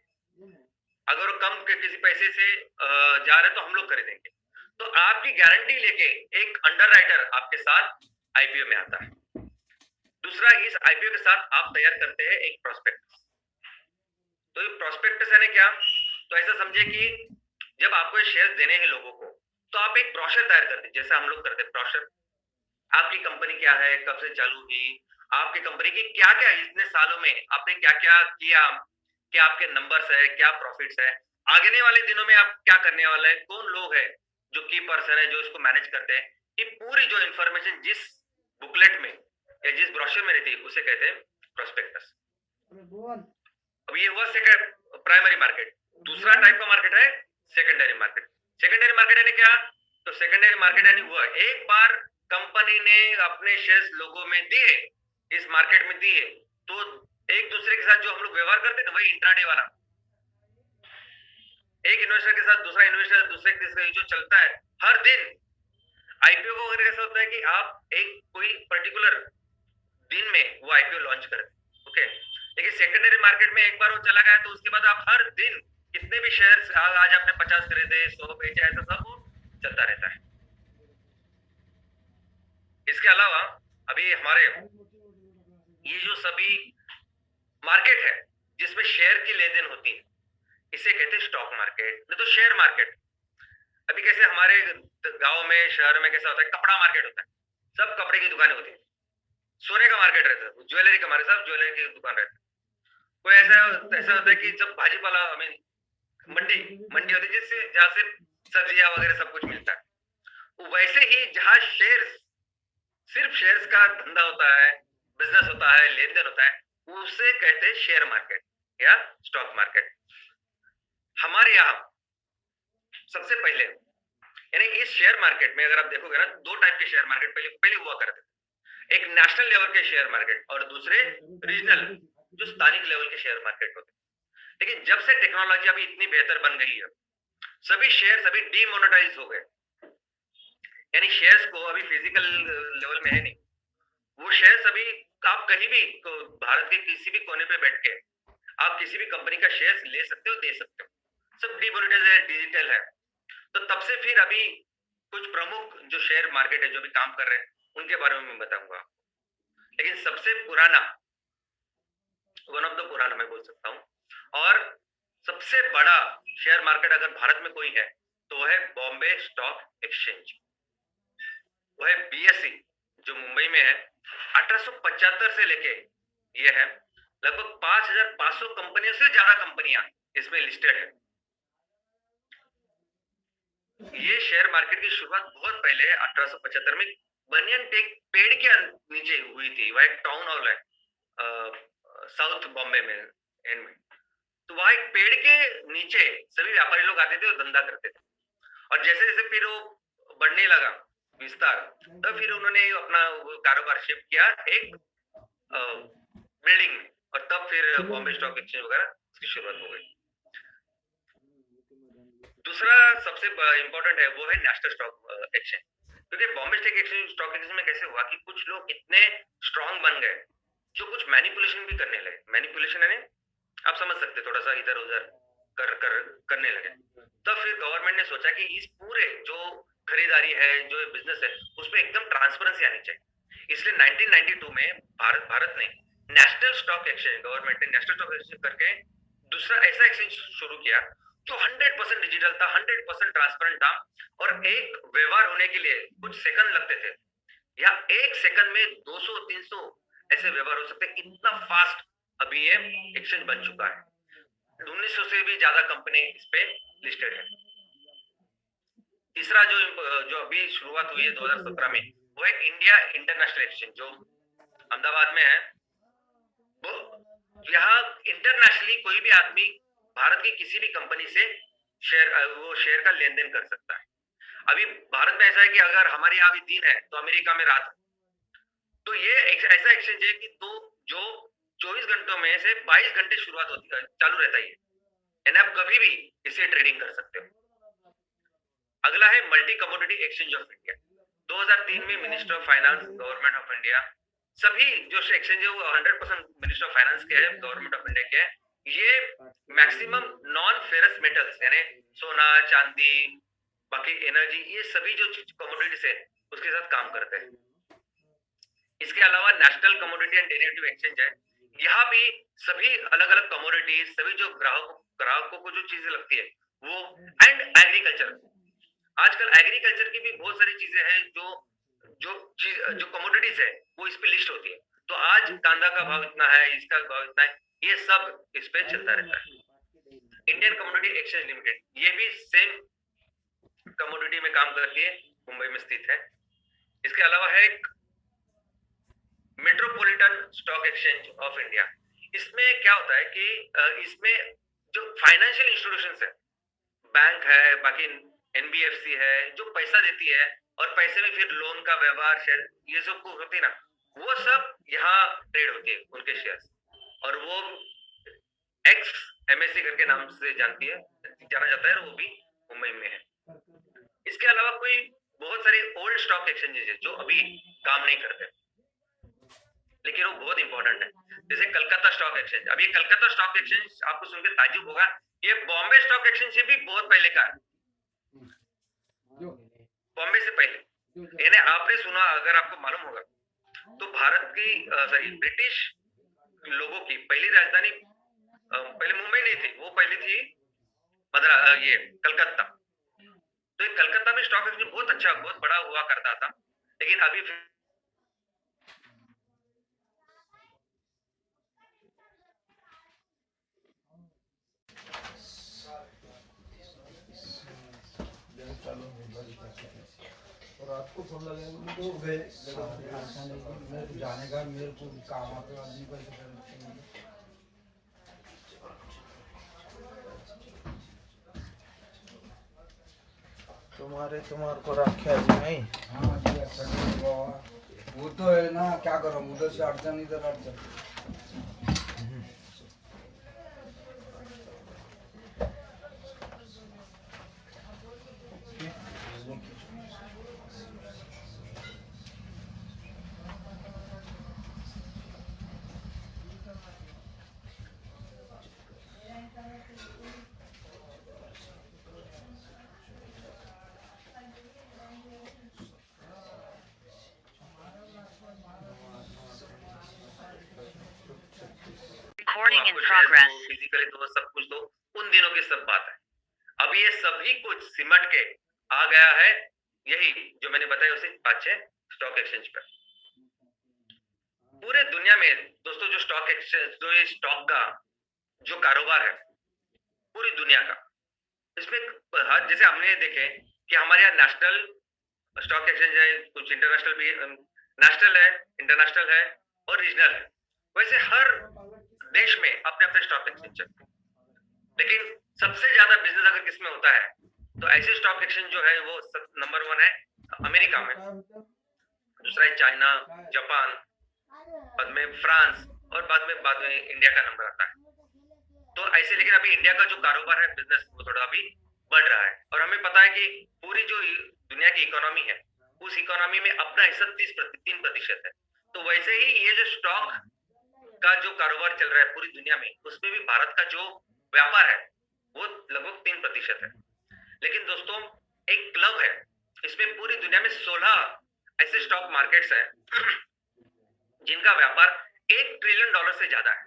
अगर वो कम के किसी पैसे से जा रहे तो हम लोग खरीदेंगे। तो आपकी गारंटी लेके एक अंडरराइटर आपके साथ आईपीओ में आता है। दूसरा, इस आईपीओ के साथ आप तैयार करते हैं एक प्रोस्पेक्टस। तो ये प्रोस्पेक्टस यानी क्या? तो ऐसा समझिए कि जब आपको शेयर देने हैं लोगों को, तो आप एक ब्रोशर तैयार कर दीजिए, जैसे हम लोग करते हैं ब्रोशर। आपकी कंपनी क्या है, कब से चालू हुई, आपकी कंपनी की क्या क्या इतने सालों में आपने क्या क्या किया, क्या आपके नंबर्स है, क्या प्रॉफिट्स है, आगे वाले दिनों में आप क्या करने वाला है, कौन लोग है जो की पर्सन है जो इसको मैनेज करते हैं, ये पूरी जो इन्फॉर्मेशन जिस बुकलेट में या जिस ब्रोशर में रहती है उसे कहते हैं प्रोस्पेक्टस। अब ये हुआ सेकंड प्राइमरी मार्केट। दूसरा टाइप का मार्केट है सेकेंडरी मार्केट। सेकेंडरी मार्केट यानी क्या? तो सेकेंडरी मार्केट यानी हुआ एक बार कंपनी ने अपने शेयर्स लोगों में दिए, इस मार्केट में दिए, तो एक दूसरे के साथ जो हम लोग व्यवहार करते हैं ना, वही इंट्राडे वाला। एक इन्वेस्टर के साथ दूसरा इन्वेस्टर, दूसरे के साथ जो चलता है हर दिन। आईपीओ को वगैरह कैसा होता है कि आप एक कोई पर्टिकुलर दिन में वो आईपीओ लॉन्च करते हैं, ओके। लेकिन सेकेंडरी मार्केट में एक बार वो चला गया तो उसके बाद आप हर दिन कितने भी शेयर्स, आज आपने 50 खरीदे, 100 बेचे, ऐसा सब वो चलता रहता है। इसके अलावा अभी हमारे ये जो सभी मार्केट है जिसमें शेयर की लेन देन होती है, इसे कहते हैं स्टॉक मार्केट, नहीं तो शेयर मार्केट। अभी कैसे हमारे गांव में, शहर में कैसा होता है, कपड़ा मार्केट होता है, सब कपड़े की दुकानें होती है। सोने का मार्केट रहता है, ज्वेलरी का मार्केट, सब ज्वेलरी की दुकान रहता है। कोई ऐसा ऐसा होता है कि जब भाजीपाला, आई मीन मंडी मंडी होती है जिससे, जहाँ से सब्जियां वगैरह सब कुछ मिलता है। वैसे ही जहाँ शेयर्स, सिर्फ शेयर्स का धंधा होता है, बिजनेस होता है, लेन देन होता है, उसे कहते हैं शेयर मार्केट या स्टॉक मार्केट। हमारे यहाँ सबसे पहले, यानी इस शेयर मार्केट में अगर आप देखोगे ना, दो टाइप के शेयर मार्केट पहले पहले हुआ करते थे। एक नेशनल लेवल के शेयर मार्केट और दूसरे रीजनल, जो स्थानिक लेवल के शेयर मार्केट होते। लेकिन जब से टेक्नोलॉजी अभी इतनी बेहतर बन गई है, सभी शेयर्स अभी डीमोनेटाइज हो गए, यानी शेयर्स को अभी फिजिकल लेवल में है नहीं। वो शेयर्स अभी आप कहीं भी तो भारत के किसी भी कोने पे बैठ के आप किसी भी कंपनी का शेयर्स ले सकते हो, दे सकते हो, सब डीमोनेटाइज है, डिजिटल है। तो तब से फिर अभी कुछ प्रमुख जो शेयर मार्केट है जो भी काम कर रहे हैं उनके बारे में मैं बताऊंगा। लेकिन सबसे पुराना, वन ऑफ द पुराना मैं बोल सकता हूं, और सबसे बड़ा शेयर मार्केट अगर भारत में कोई है तो वह है बॉम्बे स्टॉक एक्सचेंज, वह है बीएसई, जो मुंबई में है। 1875 से लेके ये है, लगभग 5500 कंपनियों से ज्यादा कंपनियां इसमें लिस्टेड है। ये शेयर मार्केट की शुरुआत बहुत पहले 1875 में बनियन टेक पेड़ के नीचे हुई थी। वह एक टाउन हॉल है साउथ बॉम्बे में, एंड में। तो वहां एक पेड़ के नीचे सभी व्यापारी लोग आते थे और धंधा करते थे। और जैसे जैसे फिर वो बढ़ने लगा विस्तार, तब फिर उन्होंने अपना कारोबार शिफ्ट किया एक बिल्डिंग में, और तब फिर बॉम्बे स्टॉक एक्सचेंज वगैरह उसकी शुरुआत हो गई। दूसरा सबसे इंपॉर्टेंट है वो है नेशनल स्टॉक एक्सचेंज। क्योंकि बॉम्बे स्टॉक एक्सचेंज में कैसे हुआ कि कुछ लोग इतने स्ट्रांग बन गए जो कुछ मैनिपुलेशन भी करने लगे। मैनिपुलेशन यानी आप समझ सकते, थोड़ा सा इधर उधर करने लगे। तब फिर गवर्नमेंट ने सोचा कि इस पूरे जो खरीदारी है, जो बिजनेस है, उसमें एकदम ट्रांसपेरेंसी आनी चाहिए। इसलिए 1992 में भारत ने नेशनल स्टॉक एक्सचेंज, गवर्नमेंट ने नेशनल स्टॉक एक्सचेंज करके दूसरा ऐसा एक्सचेंज शुरू किया जो 100% डिजिटल था, 100% ट्रांसपेरेंट था, और एक व्यवहार होने के लिए कुछ सेकंड लगते थे, या एक सेकंड में 200-300 ऐसे व्यवहार हो सकते। इतना फास्ट अभी ये एक्सचेंज बन चुका है। 1900 से भी ज्यादा कंपनी इस पे लिस्टेड है। तीसरा जो अभी शुरुआत हुई है 2017 में, वो है इंडिया इंटरनेशनल एक्सचेंज, जो अहमदाबाद में है। वो यहाँ इंटरनेशनली कोई भी आदमी भारत की किसी भी कंपनी से शेयर का लेन देन कर सकता है। अभी भारत में ऐसा है कि अगर हमारे यहाँ भी दिन है तो अमेरिका में रात है। तो ये ऐसा एक्सचेंज है कि जो 24 घंटों में से 22 घंटे शुरुआत होती है, चालू रहता है, यानी आप कभी भी इसे ट्रेडिंग कर सकते हो। अगला है multi commodity exchange of India. 2003 में minister of finance, government of India, सभी जो एक्सचेंज है वो 100% मिनिस्टर ऑफ फाइनेंस के है, गवर्नमेंट ऑफ इंडिया के है। ये मैक्सिमम नॉन फेरस मेटल्स यानी सोना, चांदी, बाकी एनर्जी, ये सभी जो कमोडिटीज है उसके साथ काम करते हैं। इसके अलावा national commodity and derivative exchange है। यहाँ भी सभी अलग अलग कमोडिटीज, सभी जो ग्राहकों को जो चीजें लगती है वो, एंड एग्रीकल्चर, आजकल एग्रीकल्चर की भी बहुत सारी चीजें हैं जो कमोडिटीज है वो इस पे लिस्ट होती है। तो आज कांदा का भाव इतना है, इसका भाव इतना है, ये सब इस पे चलता रहता है। इंडियन कमोडिटी एक्सचेंज लिमिटेड ये भी सेम कमोडिटी में काम करती है, मुंबई में स्थित है। इसके अलावा है एक metropolitan stock exchange of India. इसमें क्या होता है कि इसमें जो फाइनेंशियल इंस्टीट्यूशंस है, बैंक है, बाकी एनबीएफसी है, जो पैसा देती है और पैसे में फिर लोन का व्यवहार, शेयर, ये सब कुछ होती है ना, वो सब यहाँ ट्रेड होती है उनके शेयर्स। और वो एक्स एमएससी करके नाम से जाना जाता है, और वो भी मुंबई में है। इसके अलावा कोई बहुत सारे ओल्ड स्टॉक एक्सचेंजेस है जो अभी काम नहीं करते, लेकिन वो बहुत इंपॉर्टेंट है। जैसे कलकत्ता स्टॉक एक्सचेंज। अब ये कलकत्ता स्टॉक एक्सचेंज आपको सुनकर ताज्जुब होगा, ये बॉम्बे स्टॉक एक्सचेंज से भी बहुत पहले का है, बॉम्बे से पहले। यानी आपने सुना, अगर आपको मालूम होगा तो भारत की सॉरी ब्रिटिश लोगों की पहली राजधानी पहले मुंबई नहीं थी, वो पहले थी ये कलकत्ता। तो ये कलकत्ता में स्टॉक एक्सचेंज बहुत अच्छा, बहुत बड़ा हुआ करता था, लेकिन अभी रात को फोन लगेगा तो गए मेरे को जाने का, मेरे को काम आता है आदमी का। तुम्हारे को रखे जी नहीं। हाँ जी, अच्छा वो तो है ना, क्या करूँ, उधर से अड़चन इधर अड़चन। Recording in progress. फिजिकली दो, सब कुछ दो, उन दिनों की सब बात है। अब ये सभी कुछ सिमट के आ गया है, यही जो मैंने बताया उसे पांचे स्टॉक एक्सचेंज पर। पूरे दुनिया में दोस्तों जो स्टॉक एक्सचेंज, जो ये स्टॉक का जो कारोबार है पूरी दुनिया का, इसमें जैसे हमने देखे कि हमारे यहाँ नेशनल स्टॉक एक्सचेंज है, कुछ इंटरनेशनल भी, नेशनल है, इंटरनेशनल है और रीजनल है। वैसे हर देश में अपने अपने स्टॉक एक्सचेंज चलते हैं, लेकिन सबसे ज्यादा बिजनेस अगर किसमें होता है तो ऐसे स्टॉक एक्सचेंज जो है वो नंबर 1 है अमेरिका में, दूसरा है चाइना, जापान, बाद में फ्रांस, और बाद में इंडिया का नंबर आता है। तो ऐसे, लेकिन अभी इंडिया का जो कारोबार है, बिजनेस, वो थोड़ा अभी बढ़ रहा है। और हमें पता है कि पूरी जो दुनिया की इकोनॉमी है, उस इकोनॉमी में अपना हिस्सा 3% है। तो वैसे ही ये जो स्टॉक का जो कारोबार चल रहा है पूरी दुनिया में, उसमें भी भारत का जो व्यापार है वो लगभग 3% है। लेकिन दोस्तों एक क्लब है, इसमें पूरी दुनिया में 16 ऐसे स्टॉक मार्केट्स हैं जिनका व्यापार $1 ट्रिलियन से ज्यादा है,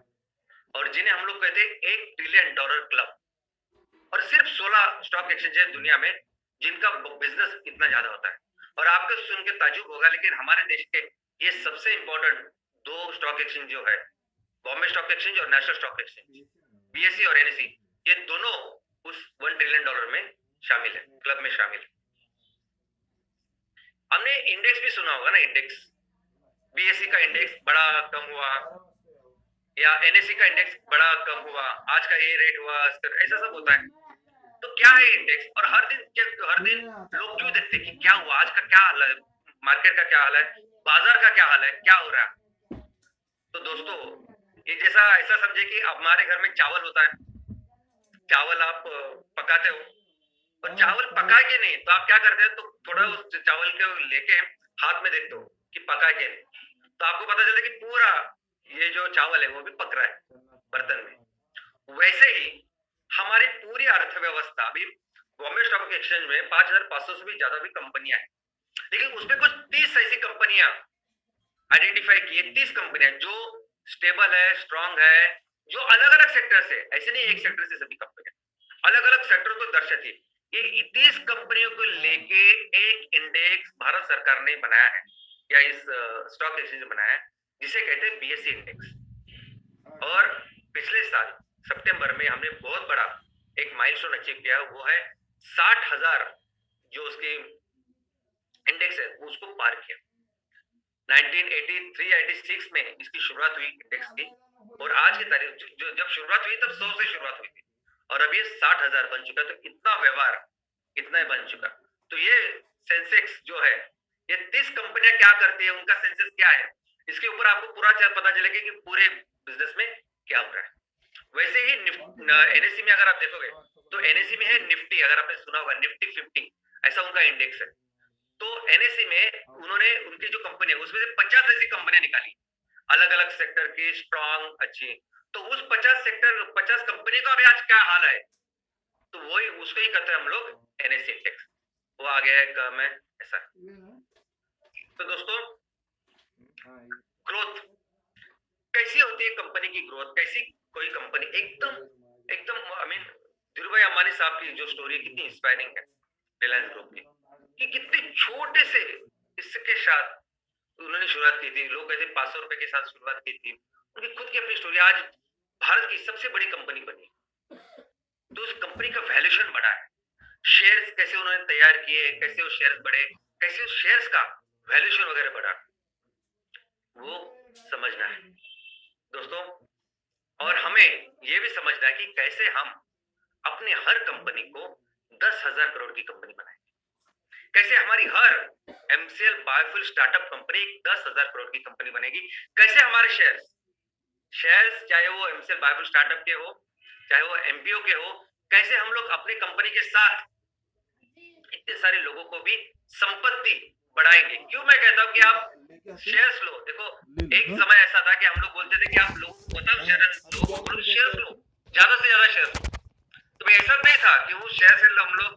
और जिन्हें हम लोग कहते हैं $1 ट्रिलियन क्लब। और सिर्फ 16 स्टॉक एक्सचेंज है दुनिया में जिनका बिजनेस इतना ज्यादा होता है। और आपको सुन के ताजुब होगा, लेकिन हमारे देश के ये सबसे इंपॉर्टेंट 2 स्टॉक एक्सचेंज जो है, बॉम्बे स्टॉक एक्सचेंज और नेशनल स्टॉक एक्सचेंज, बीएसई और एनएसई, ये दोनों उस $1 ट्रिलियन में शामिल है, क्लब में शामिल है। हमने इंडेक्स भी सुना होगा ना, इंडेक्स, बीएसई का इंडेक्स बड़ा कम हुआ या एनएसई का इंडेक्स बड़ा कम हुआ, आज का ये रेट हुआ, ऐसा सब होता है। तो क्या है इंडेक्स, और हर दिन लोग क्यों देखते हैं कि क्या हुआ, आज का क्या हाल है, मार्केट का क्या हाल है, बाजार का क्या हाल है, क्या हो रहा है। तो दोस्तों ये जैसा ऐसा समझे कि हमारे घर में चावल होता है, चावल आप पकाते हो, और चावल पका के नहीं तो आप क्या करते हैं, तो थोड़ा उस चावल को लेके हाथ में देखते हो कि पका के नहीं, तो आपको पता चलता है कि पूरा ये जो चावल है वो भी पक रहा है बर्तन में। वैसे ही हमारी पूरी अर्थव्यवस्था, अभी बॉम्बे स्टॉक एक्सचेंज में 5,500 से भी ज्यादा भी कंपनियां हैं, लेकिन उसमें कुछ 30 ऐसी कंपनियां आइडेंटिफाई की है, 30 कंपनियां जो स्टेबल है, स्ट्रांग है, जो अलग अलग सेक्टर से, ऐसे नहीं एक सेक्टर से सभी कंपनियां अलग अलग सेक्टर को दर्शाती है। ये 30 कंपनियों को लेके एक इंडेक्स भारत सरकार ने बनाया है या इस स्टॉक एक्सचेंज ने बनाया है जिसे कहते हैं बीएसई इंडेक्स। और पिछले साल सितंबर में हमने बहुत बड़ा एक माइलस्टोन अचीव किया, वो है 60,000 जो उसके इंडेक्स है उसको पार किया। 1983-86 में इसकी शुरुआत हुई इंडेक्स की, और आज की तारीख जब शुरुआत हुई तब 100 से शुरुआत हुई थी, और अब ये 60,000 बन चुका। तो इतना व्यवहार इतना ही बन चुका। तो ये सेंसेक्स जो है, ये 30 कंपनियां क्या करती है, उनका सेंसेक्स क्या है, इसके ऊपर आपको पूरा पता चलेगा कि पूरे बिजनेस में क्या हो रहा है। वैसे ही एनएससी में अगर आप देखोगे तो एनएससी में है निफ्टी, अगर आपने सुना होगा निफ्टी 50 ऐसा उनका इंडेक्स है। तो एनएससी में उन्होंने उनकी जो कंपनी है उसमें से 50 ऐसी कंपनियां निकाली अलग अलग सेक्टर की स्ट्रॉन्ग अच्छी। तो उस 50 कंपनी का अभी आज क्या हाल है, तो वही उसको ही कहते हैं हम लोग एनएससी इंडेक्स। वो आ गया है कम है ऐसा। तो दोस्तों ग्रोथ कैसी होती है, कंपनी की ग्रोथ कैसी, कोई कंपनी एकदम एकदम आई मीन धीरू भाई अंबानी साहब की जो स्टोरी कितनी इंस्पायरिंग है रिलायंस ग्रुप की, कि कितने छोटे से इसके साथ उन्होंने शुरुआत की थी। लोग कहते 500 रुपए के साथ शुरुआत की थी, उनकी खुद की अपनी स्टोरी। आज भारत की सबसे बड़ी कंपनी बनी, तो उस कंपनी का वैल्यूएशन बढ़ा है, शेयर्स कैसे उन्होंने तैयार किए, कैसे वो शेयर्स बढ़े, कैसे उस शेयर्स का वैल्यूएशन वगैरह बढ़ा, वो समझना है दोस्तों। और हमें ये भी समझना है कि कैसे हम अपने हर कंपनी को 10,000 करोड़ की कंपनी बनाएंगे, कैसे हमारी हर MCL biofuel startup company 10,000 crore की कंपनी बनेगी, कैसे हमारे शेयर्स चाहे वो एमसीएल बायोफ्यूल स्टार्टअप के हो चाहे वो एमपीओ के हो, कैसे हम लोग अपनी कंपनी के साथ इतने सारे लोगों को भी संपत्ति बढ़ाएंगे। क्यों मैं कहता हूं कि आप शेयर्स लो, देखो एक समय ऐसा था कि हम लोग बोलते थे कि आप लोग बताओ शेयर्स लो, ज्यादा से ज्यादा शेयर्स लो। तो ऐसा नहीं था कि वो शेयर से हम लोग